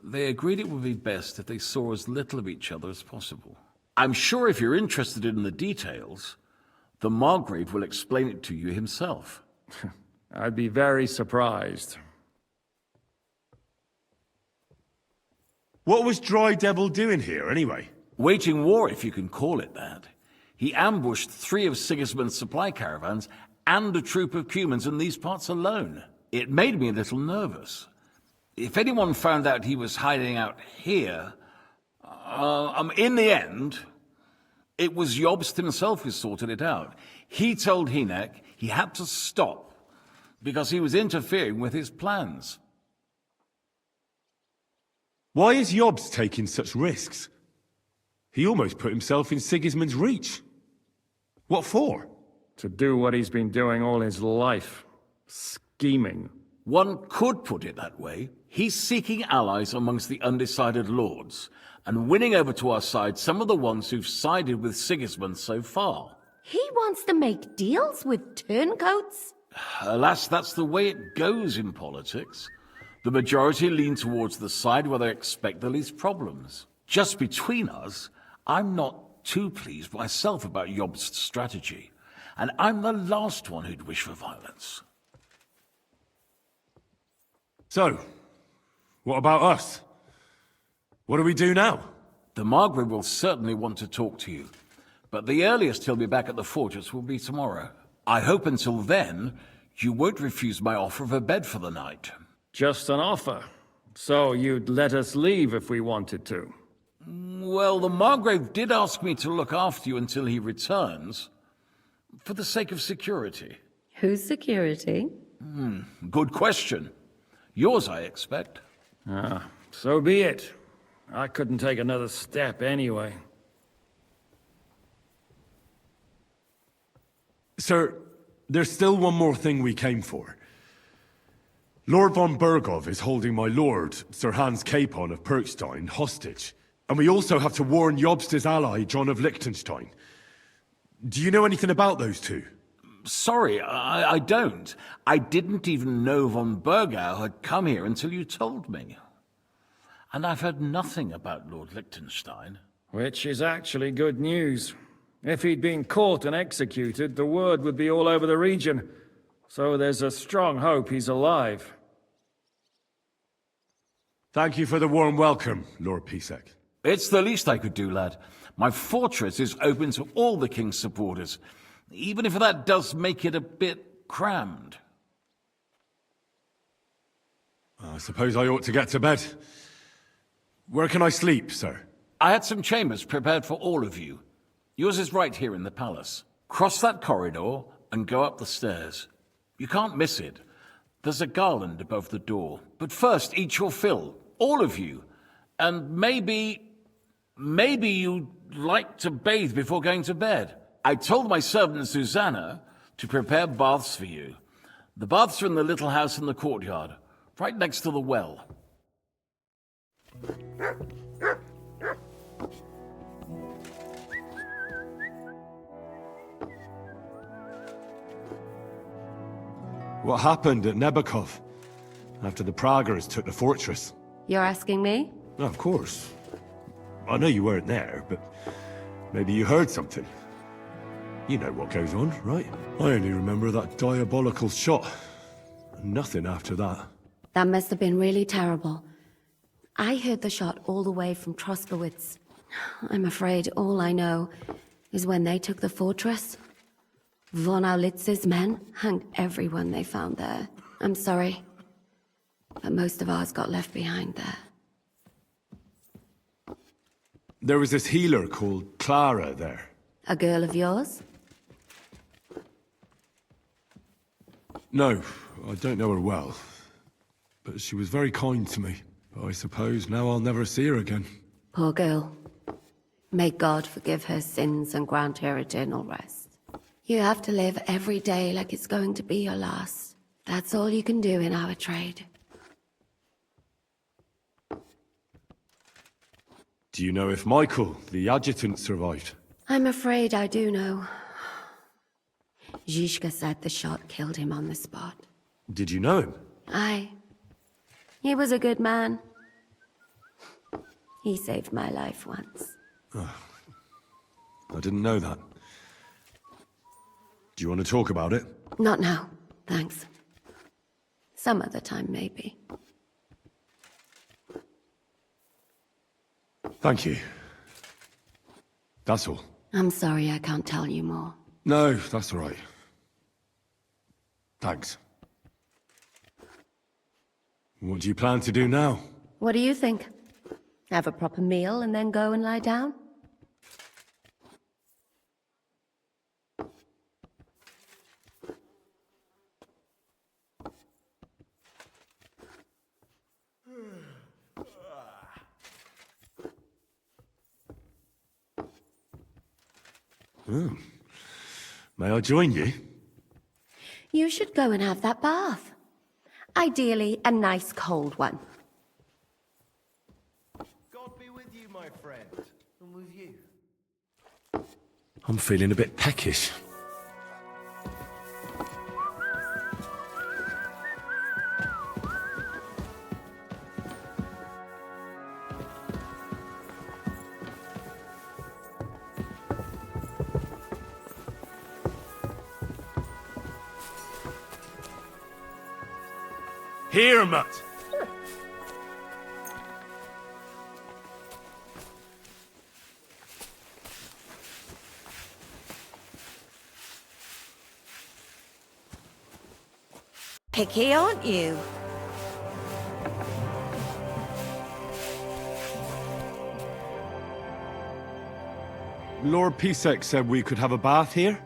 they agreed it would be best if they saw as little of each other as possible. I'm sure if you're interested in the details, the Margrave will explain it to you himself.
I'd be very surprised.
What was Dry Devil doing here, anyway?
Waging war, if you can call it that. He ambushed 3 of Sigismund's supply caravans and a troop of humans in these parts alone. It made me a little nervous. If anyone found out he was hiding out here, in the end, it was Jobst himself who sorted it out. He told Hynek he had to stop because he was interfering with his plans.
Why is Jobst taking such risks? He almost put himself in Sigismund's reach. What for?
To do what he's been doing all his life. Scheming.
One could put it that way. He's seeking allies amongst the undecided lords, and winning over to our side some of the ones who've sided with Sigismund so far.
He wants to make deals with turncoats?
Alas, that's the way it goes in politics. The majority lean towards the side where they expect the least problems. Just between us, I'm not too pleased myself about Jobst's strategy, and I'm the last one who'd wish for violence.
So, what about us? What do we do now?
The Margrave will certainly want to talk to you, but the earliest he'll be back at the fortress will be tomorrow. I hope until then, you won't refuse my offer of a bed for the night.
Just an offer. So you'd let us leave if we wanted to?
Well, the Margrave did ask me to look after you until he returns, for the sake of security.
Whose security?
Good question. Yours, I expect.
So be it. I couldn't take another step anyway.
Sir, there's still one more thing we came for. Lord von Bergov is holding my lord, Sir Hans Capon of Perkstein, hostage. And we also have to warn Jobst's ally, John of Liechtenstein. Do you know anything about those two?
Sorry, I don't. I didn't even know von Bergau had come here until you told me. And I've heard nothing about Lord Liechtenstein.
Which is actually good news. If he'd been caught and executed, the word would be all over the region. So there's a strong hope he's alive.
Thank you for the warm welcome, Lord Pisek.
It's the least I could do, lad. My fortress is open to all the king's supporters, even if that does make it a bit crammed.
I suppose I ought to get to bed. Where can I sleep, sir?
I had some chambers prepared for all of you. Yours is right here in the palace. Cross that corridor and go up the stairs. You can't miss it. There's a garland above the door. But first, eat your fill. All of you. And maybe you'd like to bathe before going to bed. I told my servant Susanna to prepare baths for you. The baths are in the little house in the courtyard, right next to the well.
What happened at Nebakov after the Praguers took the fortress?
You're asking me?
No, of course. I know you weren't there, but maybe you heard something. You know what goes on, right? I only remember that diabolical shot. Nothing after that.
That must have been really terrible. I heard the shot all the way from Troskowitz. I'm afraid all I know is when they took the fortress, Von Aulitz's men hanged everyone they found there. I'm sorry, but most of ours got left behind there.
There was this healer called Clara there.
A girl of yours?
No, I don't know her well. But she was very kind to me. But I suppose now I'll never see her again.
Poor girl. May God forgive her sins and grant her eternal rest. You have to live every day like it's going to be your last. That's all you can do in our trade.
Do you know if Michael, the adjutant, survived?
I'm afraid I do know. Zhishka said the shot killed him on the spot.
Did you know him?
Aye. He was a good man. He saved my life once.
Oh, I didn't know that. Do you want to talk about it?
Not now, thanks. Some other time, maybe.
Thank you. That's all.
I'm sorry I can't tell you more.
No, that's all right. Thanks. What do you plan to do now?
What do you think? Have a proper meal and then go and lie down?
Oh. May I join you?
You should go and have that bath. Ideally, a nice cold one.
God be with you, my friend. And with you.
I'm feeling a bit peckish.
Here, Mutt.
Picky, aren't you?
Lord Pisek said we could have a bath here?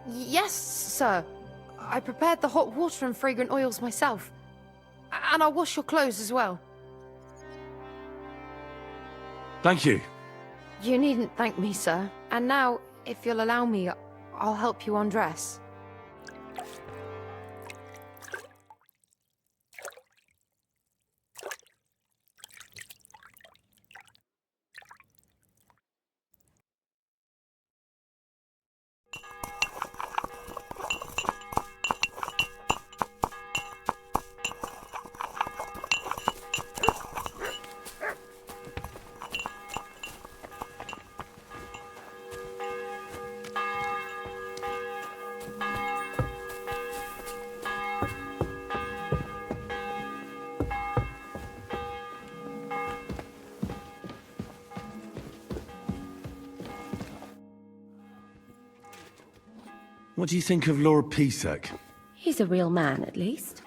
Yes, sir. I prepared the hot water and fragrant oils myself. And I'll wash your clothes as well.
Thank you.
You needn't thank me, sir. And now, if you'll allow me, I'll help you undress.
What do you think of Lord Pisek?
He's a real man, at least.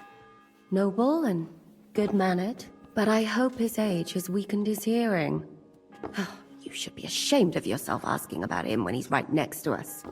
Noble and good-mannered, but I hope his age has weakened his hearing. You should be ashamed of yourself asking about him when he's right next to us.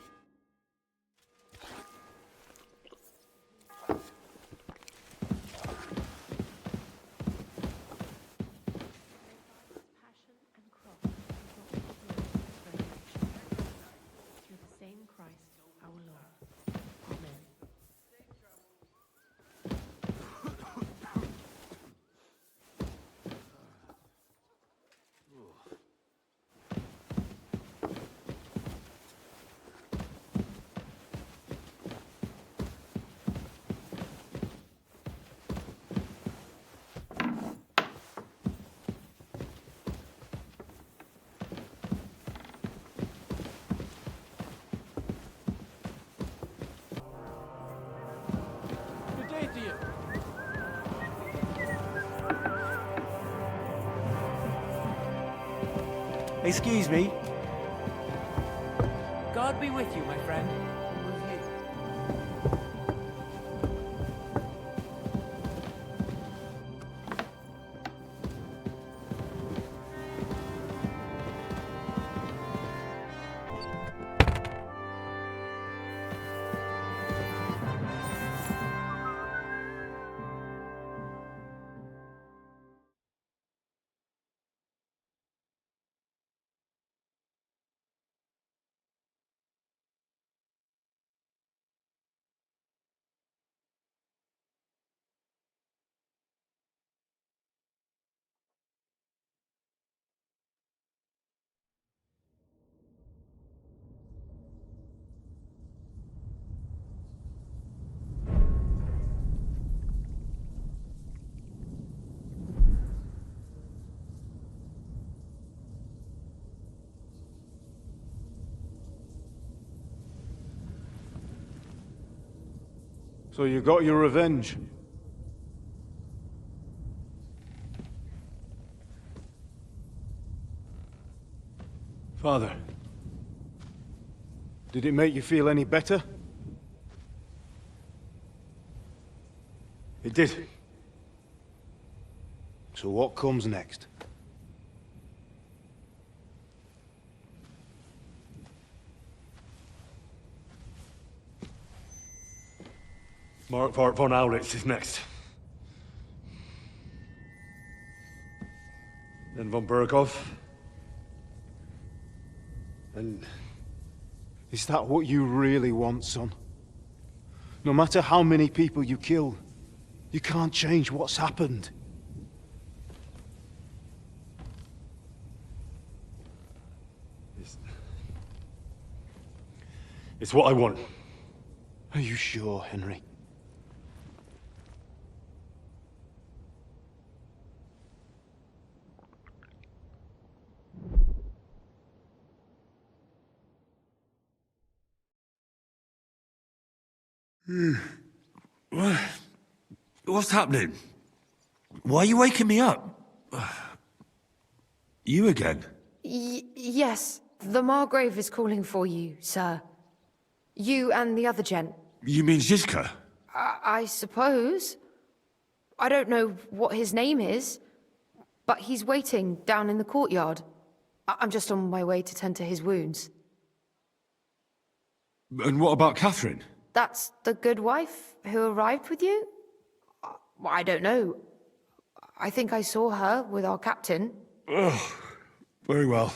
Excuse me.
God be with you, my friend.
So you got your revenge? Father, did it make you feel any better? It did. So what comes next?
Mark von Aulitz is next. Then von Burghoff.
And is that what you really want, son? No matter how many people you kill, you can't change what's happened.
It's what I want.
Are you sure, Henry?
What's happening? Why are you waking me up? You again?
Yes, the Margrave is calling for you, sir. You and the other gent.
You mean Zizka?
I suppose. I don't know what his name is, but he's waiting down in the courtyard. I'm just on my way to tend to his wounds.
And what about Catherine?
That's the good wife who arrived with you? I don't know. I think I saw her with our captain.
Oh, very well.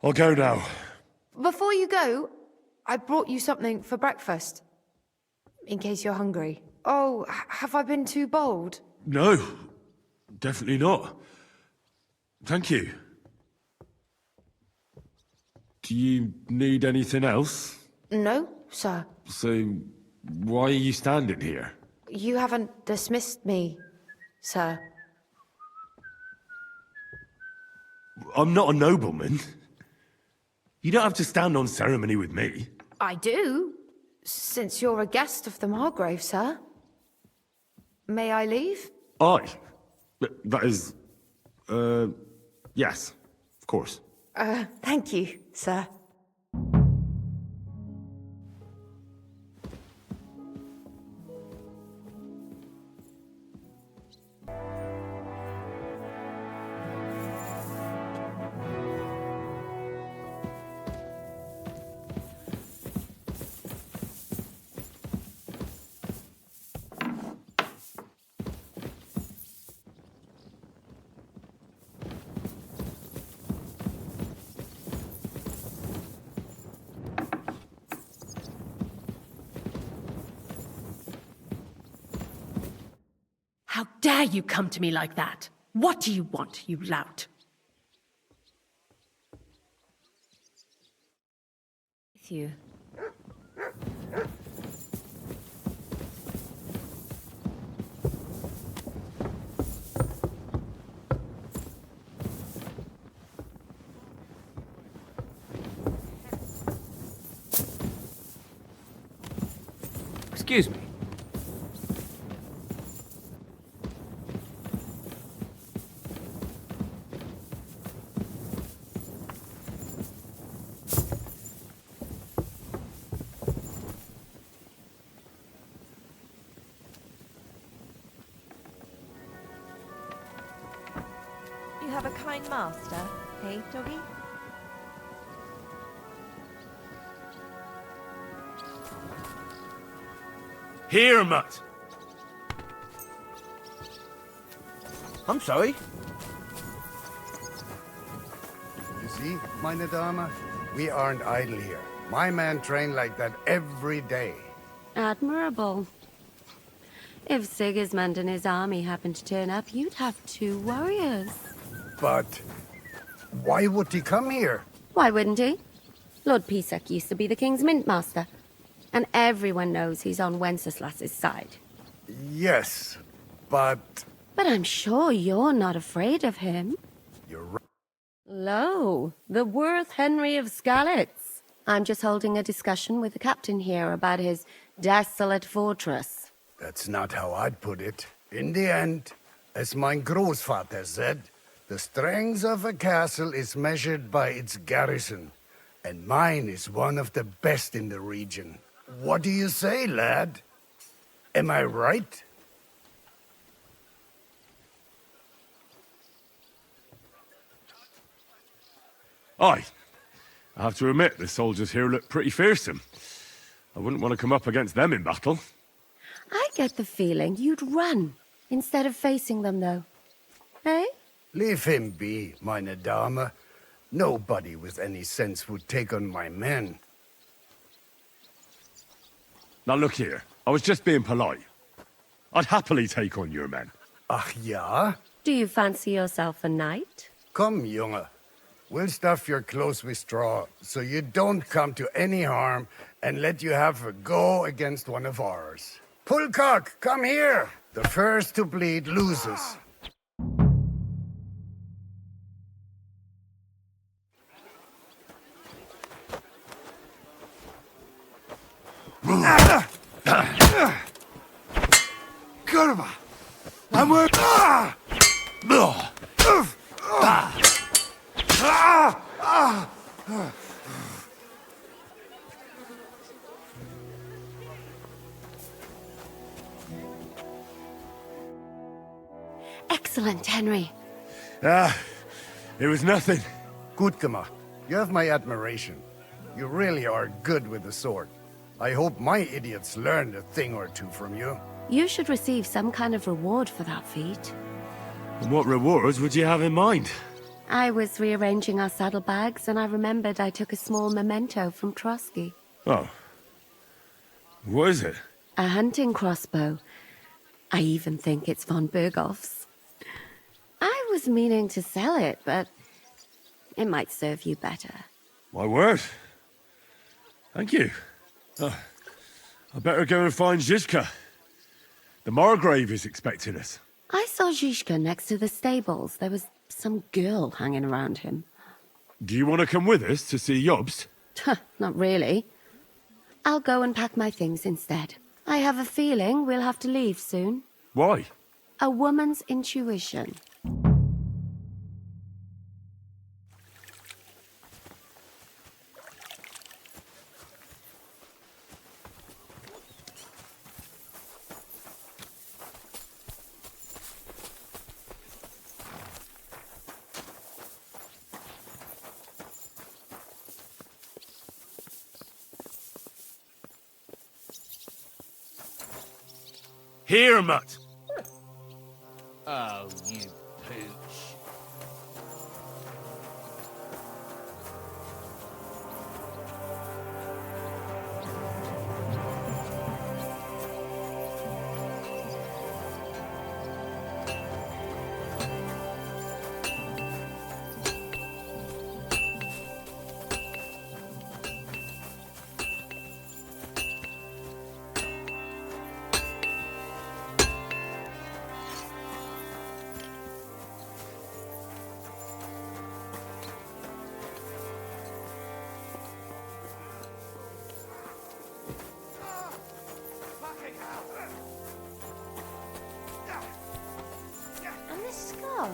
I'll go now.
Before you go, I brought you something for breakfast. In case you're hungry. Oh, have I been too bold?
No, definitely not. Thank you. Do you need anything else?
No, sir.
So, why are you standing here?
You haven't dismissed me, sir.
I'm not a nobleman. You don't have to stand on ceremony with me.
I do, since you're a guest of the Margrave, sir. May I leave?
That is... yes, of course.
Thank you, sir.
How dare you come to me like that? What do you want, you lout? With you.
Excuse me.
right master, hey, doggy?
Here, Mutt.
I'm sorry.
You see, meine Dame, we aren't idle here. My man trained like that every day.
Admirable. If Sigismund and his army happened to turn up, you'd have 2 warriors.
But why would he come here?
Why wouldn't he? Lord Pisak used to be the king's mintmaster, and everyone knows he's on Wenceslas's side.
Yes, but...
But I'm sure you're not afraid of him.
You're right.
Lo, the worth Henry of Skalitz. I'm just holding a discussion with the captain here about his desolate fortress.
That's not how I'd put it. In the end, as mein Großvater said, the strength of a castle is measured by its garrison, and mine is one of the best in the region. What do you say, lad? Am I right?
Aye. I have to admit, the soldiers here look pretty fearsome. I wouldn't want to come up against them in battle.
I get the feeling you'd run instead of facing them, though. Eh?
Leave him be, meine Dame. Nobody with any sense would take on my men.
Now look here, I was just being polite. I'd happily take on your men.
Ach ja?
Do you fancy yourself a knight?
Come, Junge. We'll stuff your clothes with straw, so you don't come to any harm, and let you have a go against one of ours. Pulcock, come here! The first to bleed loses.
Kurwa! I'm
Excellent, Henry.
It was nothing.
Gut gemacht. You have my admiration. You really are good with the sword. I hope my idiots learned a thing or two from you.
You should receive some kind of reward for that feat.
And what rewards would you have in mind?
I was rearranging our saddlebags, and I remembered I took a small memento from Trotsky.
Oh. What is it?
A hunting crossbow. I even think it's von Berghoff's. I was meaning to sell it, but it might serve you better.
My word. Thank you. I better go and find Zizka. The Margrave is expecting us.
I saw Zizka next to the stables. There was some girl hanging around him.
Do you want to come with us to see Jobst?
Not really. I'll go and pack my things instead. I have a feeling we'll have to leave soon.
Why?
A woman's intuition.
Here, Mutt.
Oh, you pooch.
And this scar?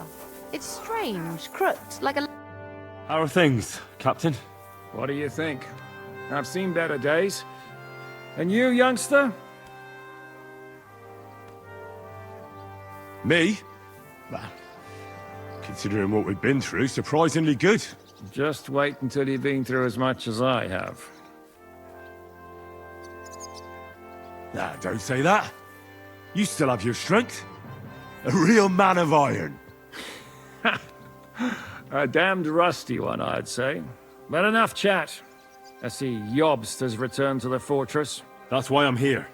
It's strange, crooked, like a...
How are things, Captain?
What do you think? I've seen better days. And you, youngster?
Me? Considering what we've been through, surprisingly good.
Just wait until you've been through as much as I have.
Nah, don't say that. You still have your strength. A real man of iron.
A damned rusty one, I'd say. But enough chat. I see Jobst has returned to the fortress.
That's why I'm here.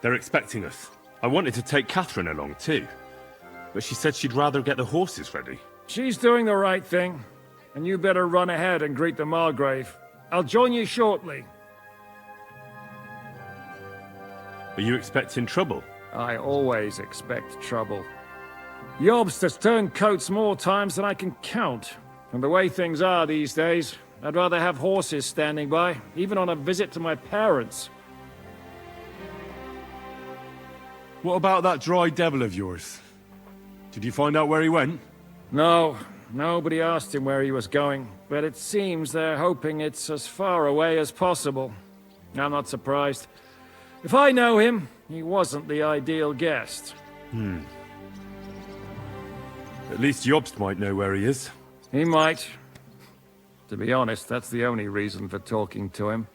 They're expecting us. I wanted to take Catherine along too, but she said she'd rather get the horses ready.
She's doing the right thing, and you better run ahead and greet the Margrave. I'll join you shortly.
Are you expecting trouble?
I always expect trouble. Jobst has turned coats more times than I can count. And the way things are these days, I'd rather have horses standing by, even on a visit to my parents.
What about that dry devil of yours? Did you find out where he went?
No, nobody asked him where he was going, but it seems they're hoping it's as far away as possible. I'm not surprised. If I know him, he wasn't the ideal guest.
At least Jobst might know where he is.
He might. To be honest, that's the only reason for talking to him.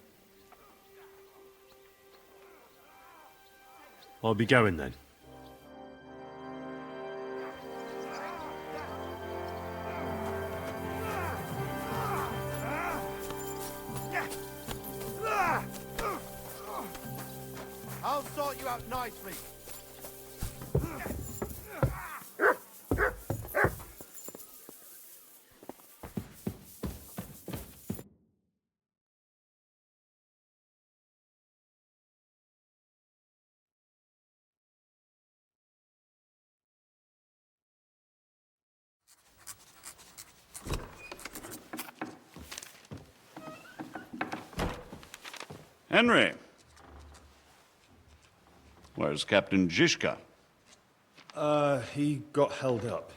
I'll be going then.
I'll sort you out nicely.
Henry. Where's Captain Zizka?
He got held up.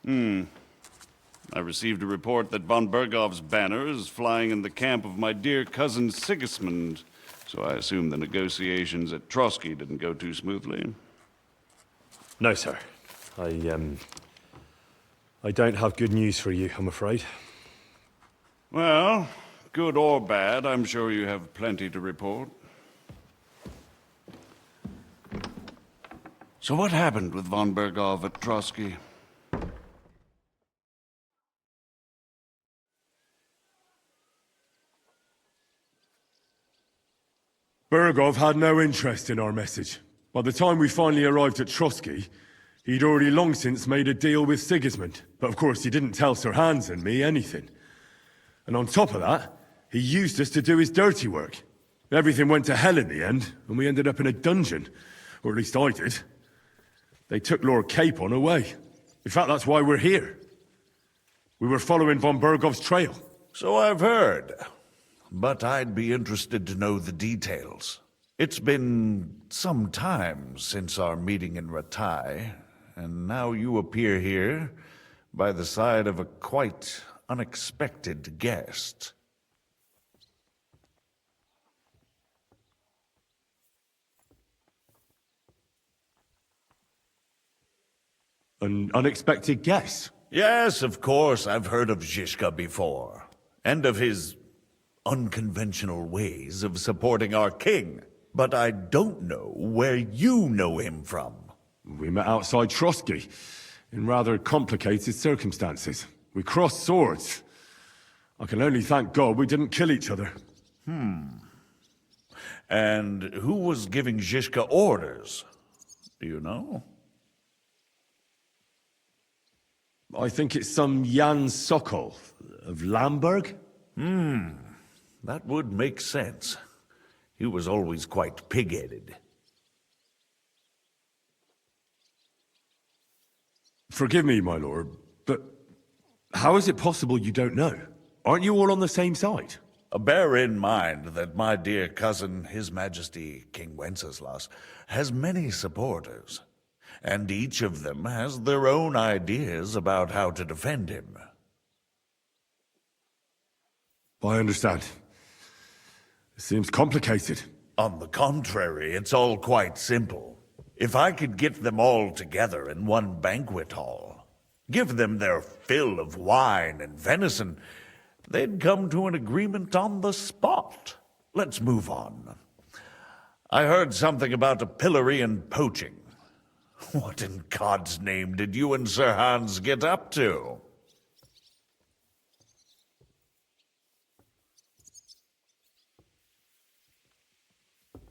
I received a report that von Bergov's banner is flying in the camp of my dear cousin Sigismund, so I assume the negotiations at Trotsky didn't go too smoothly.
No, sir. I don't have good news for you, I'm afraid.
Well, good or bad, I'm sure you have plenty to report. So what happened with von Bergov at Trotsky?
Bergov had no interest in our message. By the time we finally arrived at Trotsky, he'd already long since made a deal with Sigismund. But of course he didn't tell Sir Hans and me anything. And on top of that, he used us to do his dirty work. Everything went to hell in the end, and we ended up in a dungeon. Or at least I did. They took Lord Capon away. In fact, that's why we're here. We were following von Bergov's trail.
So I've heard. But I'd be interested to know the details. It's been some time since our meeting in Ratai, and now you appear here by the side of a quite unexpected guest.
An unexpected guest?
Yes, of course, I've heard of Zizka before, and of his unconventional ways of supporting our king. But I don't know where you know him from.
We met outside Trotsky, in rather complicated circumstances. We crossed swords. I can only thank God we didn't kill each other.
And who was giving Zizka orders? Do you know?
I think it's some Jan Sokol of Lamberg.
That would make sense. He was always quite pig-headed.
Forgive me, my lord, but how is it possible you don't know? Aren't you all on the same side?
Bear in mind that my dear cousin, His Majesty King Wenceslas, has many supporters, and each of them has their own ideas about how to defend him.
I understand. It seems complicated.
On the contrary, it's all quite simple. If I could get them all together in one banquet hall, Give them their fill of wine and venison. They'd come to an agreement on the spot. Let's move on. I heard something about a pillory and poaching. What in God's name did you and Sir Hans get up to?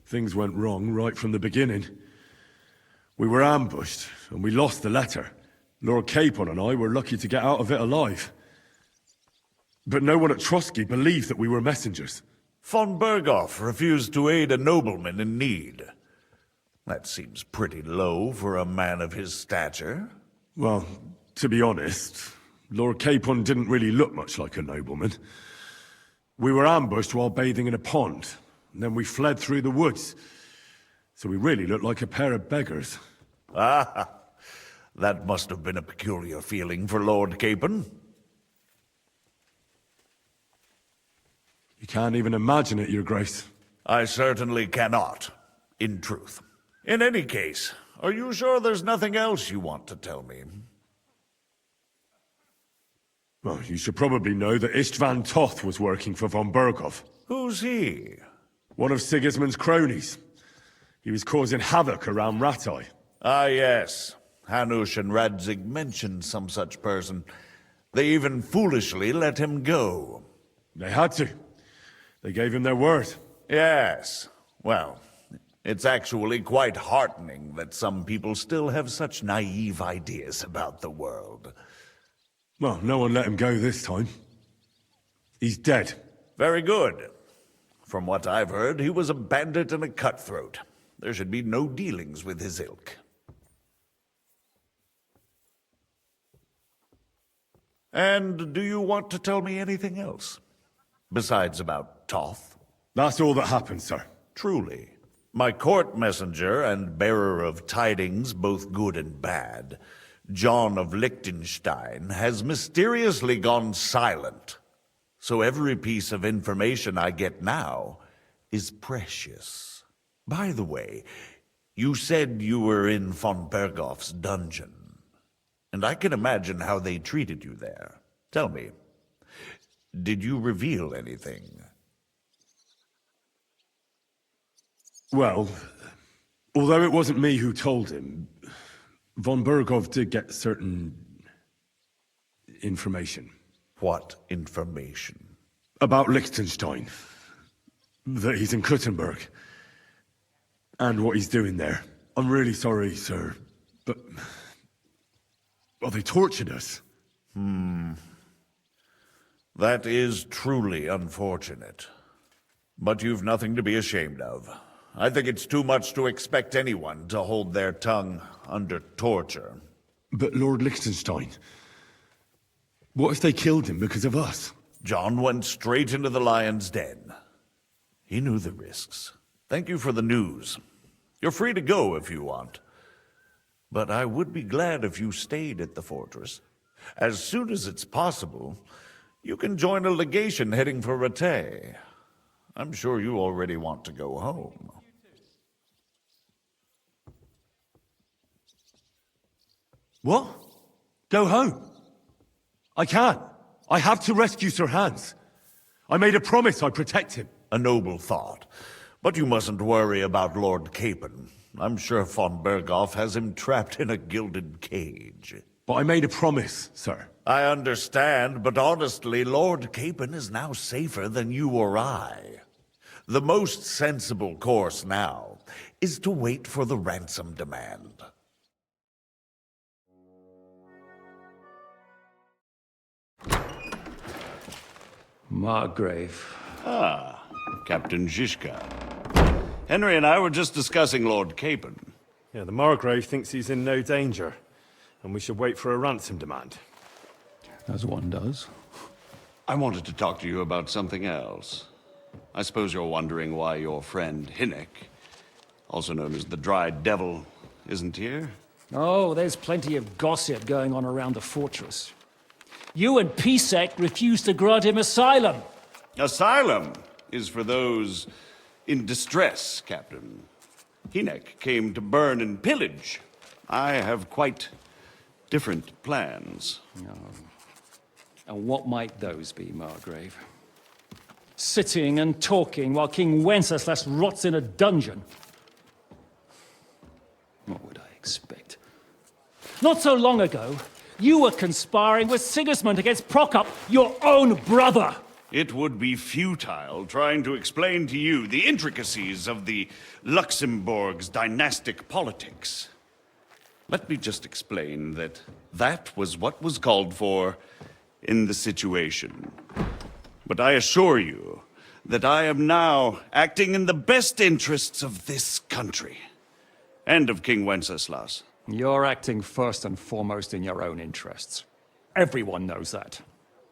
Things went wrong right from the beginning. We were ambushed, and we lost the letter. Lord Capon and I were lucky to get out of it alive. But no one at Trotsky believed that we were messengers.
Von Berghoff refused to aid a nobleman in need. That seems pretty low for a man of his stature.
Well, to be honest, Lord Capon didn't really look much like a nobleman. We were ambushed while bathing in a pond, and then we fled through the woods. So we really looked like a pair of beggars.
Ah, that must have been a peculiar feeling for Lord Capon.
You can't even imagine it, Your Grace.
I certainly cannot, in truth. In any case, are you sure there's nothing else you want to tell me?
Well, you should probably know that Istvan Toth was working for von Berghoff.
Who's he?
One of Sigismund's cronies. He was causing havoc around Ratai.
Ah, yes. Hanush and Radzig mentioned some such person. They even foolishly let him go.
They had to. They gave him their word.
Yes. Well, it's actually quite heartening that some people still have such naive ideas about the world.
Well, no one let him go this time. He's dead.
Very good. From what I've heard, he was a bandit and a cutthroat. There should be no dealings with his ilk. And do you want to tell me anything else? Besides about Toth?
That's all that happened, sir.
Truly. My court messenger and bearer of tidings, both good and bad, John of Liechtenstein, has mysteriously gone silent. So every piece of information I get now is precious. By the way, you said you were in von Berghoff's dungeon. And I can imagine how they treated you there. Tell me, did you reveal anything?
Well, although it wasn't me who told him, von Berghoff did get certain information.
What information?
About Liechtenstein. That he's in Kuttenberg. And what he's doing there. I'm really sorry, sir, but... well, they tortured us.
That is truly unfortunate. But you've nothing to be ashamed of. I think it's too much to expect anyone to hold their tongue under torture.
But Lord Liechtenstein... what if they killed him because of us?
John went straight into the lion's den. He knew the risks. Thank you for the news. You're free to go if you want. But I would be glad if you stayed at the fortress. As soon as it's possible, you can join a legation heading for Rattay. I'm sure you already want to go home.
What? Go home? I can't. I have to rescue Sir Hans. I made a promise I'd protect him.
A noble thought. But you mustn't worry about Lord Capon. I'm sure von Berghoff has him trapped in a gilded cage.
But I made a promise, sir.
I understand, but honestly, Lord Capon is now safer than you or I. The most sensible course now is to wait for the ransom demand.
Margrave.
Ah, Captain Zizka. Henry and I were just discussing Lord Capon.
Yeah, the Margrave thinks he's in no danger, and we should wait for a ransom demand.
As one does.
I wanted to talk to you about something else. I suppose you're wondering why your friend Hinnek, also known as the Dried Devil, isn't here?
Oh, there's plenty of gossip going on around the fortress. You and Pisek refused to grant him asylum.
Asylum is for those in distress, Captain. Hinnek came to burn and pillage. I have quite different plans.
Oh. And what might those be, Margrave? Sitting and talking while King Wenceslas rots in a dungeon. What would I expect? Not so long ago, you were conspiring with Sigismund against Prokop, your own brother!
It would be futile trying to explain to you the intricacies of the Luxembourg's dynastic politics. Let me just explain that that was what was called for in the situation. But I assure you that I am now acting in the best interests of this country and of King Wenceslas.
You're acting first and foremost in your own interests. Everyone knows that.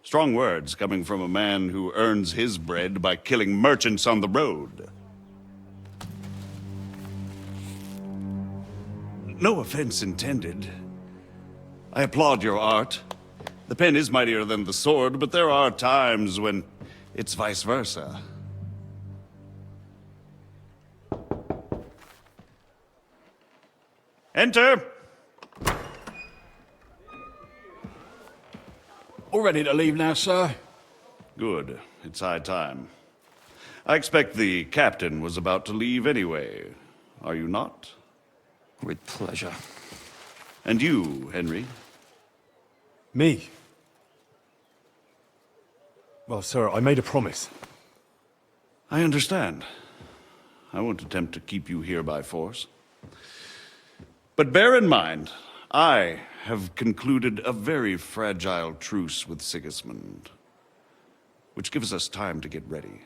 Strong words coming from a man who earns his bread by killing merchants on the road. No offense intended. I applaud your art. The pen is mightier than the sword, but there are times when it's vice versa. Enter!
All ready to leave now, sir?
Good. It's high time. I expect the captain was about to leave anyway. Are you not?
With pleasure.
And you, Henry?
Me? Well, sir, I made a promise.
I understand. I won't attempt to keep you here by force. But bear in mind, I have concluded a very fragile truce with Sigismund, which gives us time to get ready.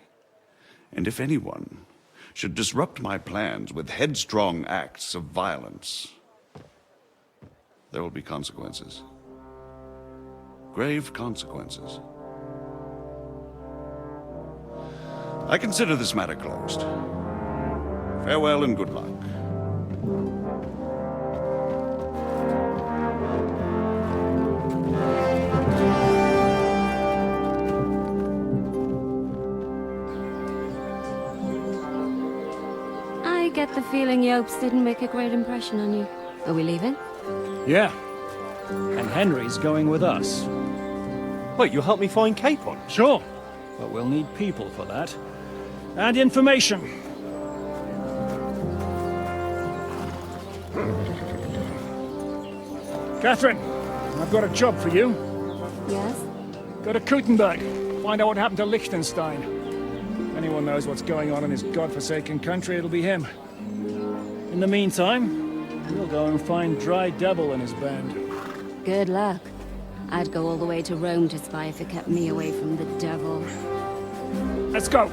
And if anyone should disrupt my plans with headstrong acts of violence, there will be consequences. Grave consequences. I consider this matter closed. Farewell and good luck.
I get the feeling Yopes didn't make a great impression on you. Are we leaving?
Yeah. And Henry's going with us.
Wait, you'll help me find Capon?
Sure. But we'll need people for that. And information. Catherine, I've got a job for you.
Yes?
Go to Kuttenberg. Find out what happened to Liechtenstein. If anyone knows what's going on in this godforsaken country, it'll be him. In the meantime, we'll go and find Dry Devil and his band.
Good luck. I'd go all the way to Rome to spy if it kept me away from the devil.
Let's go!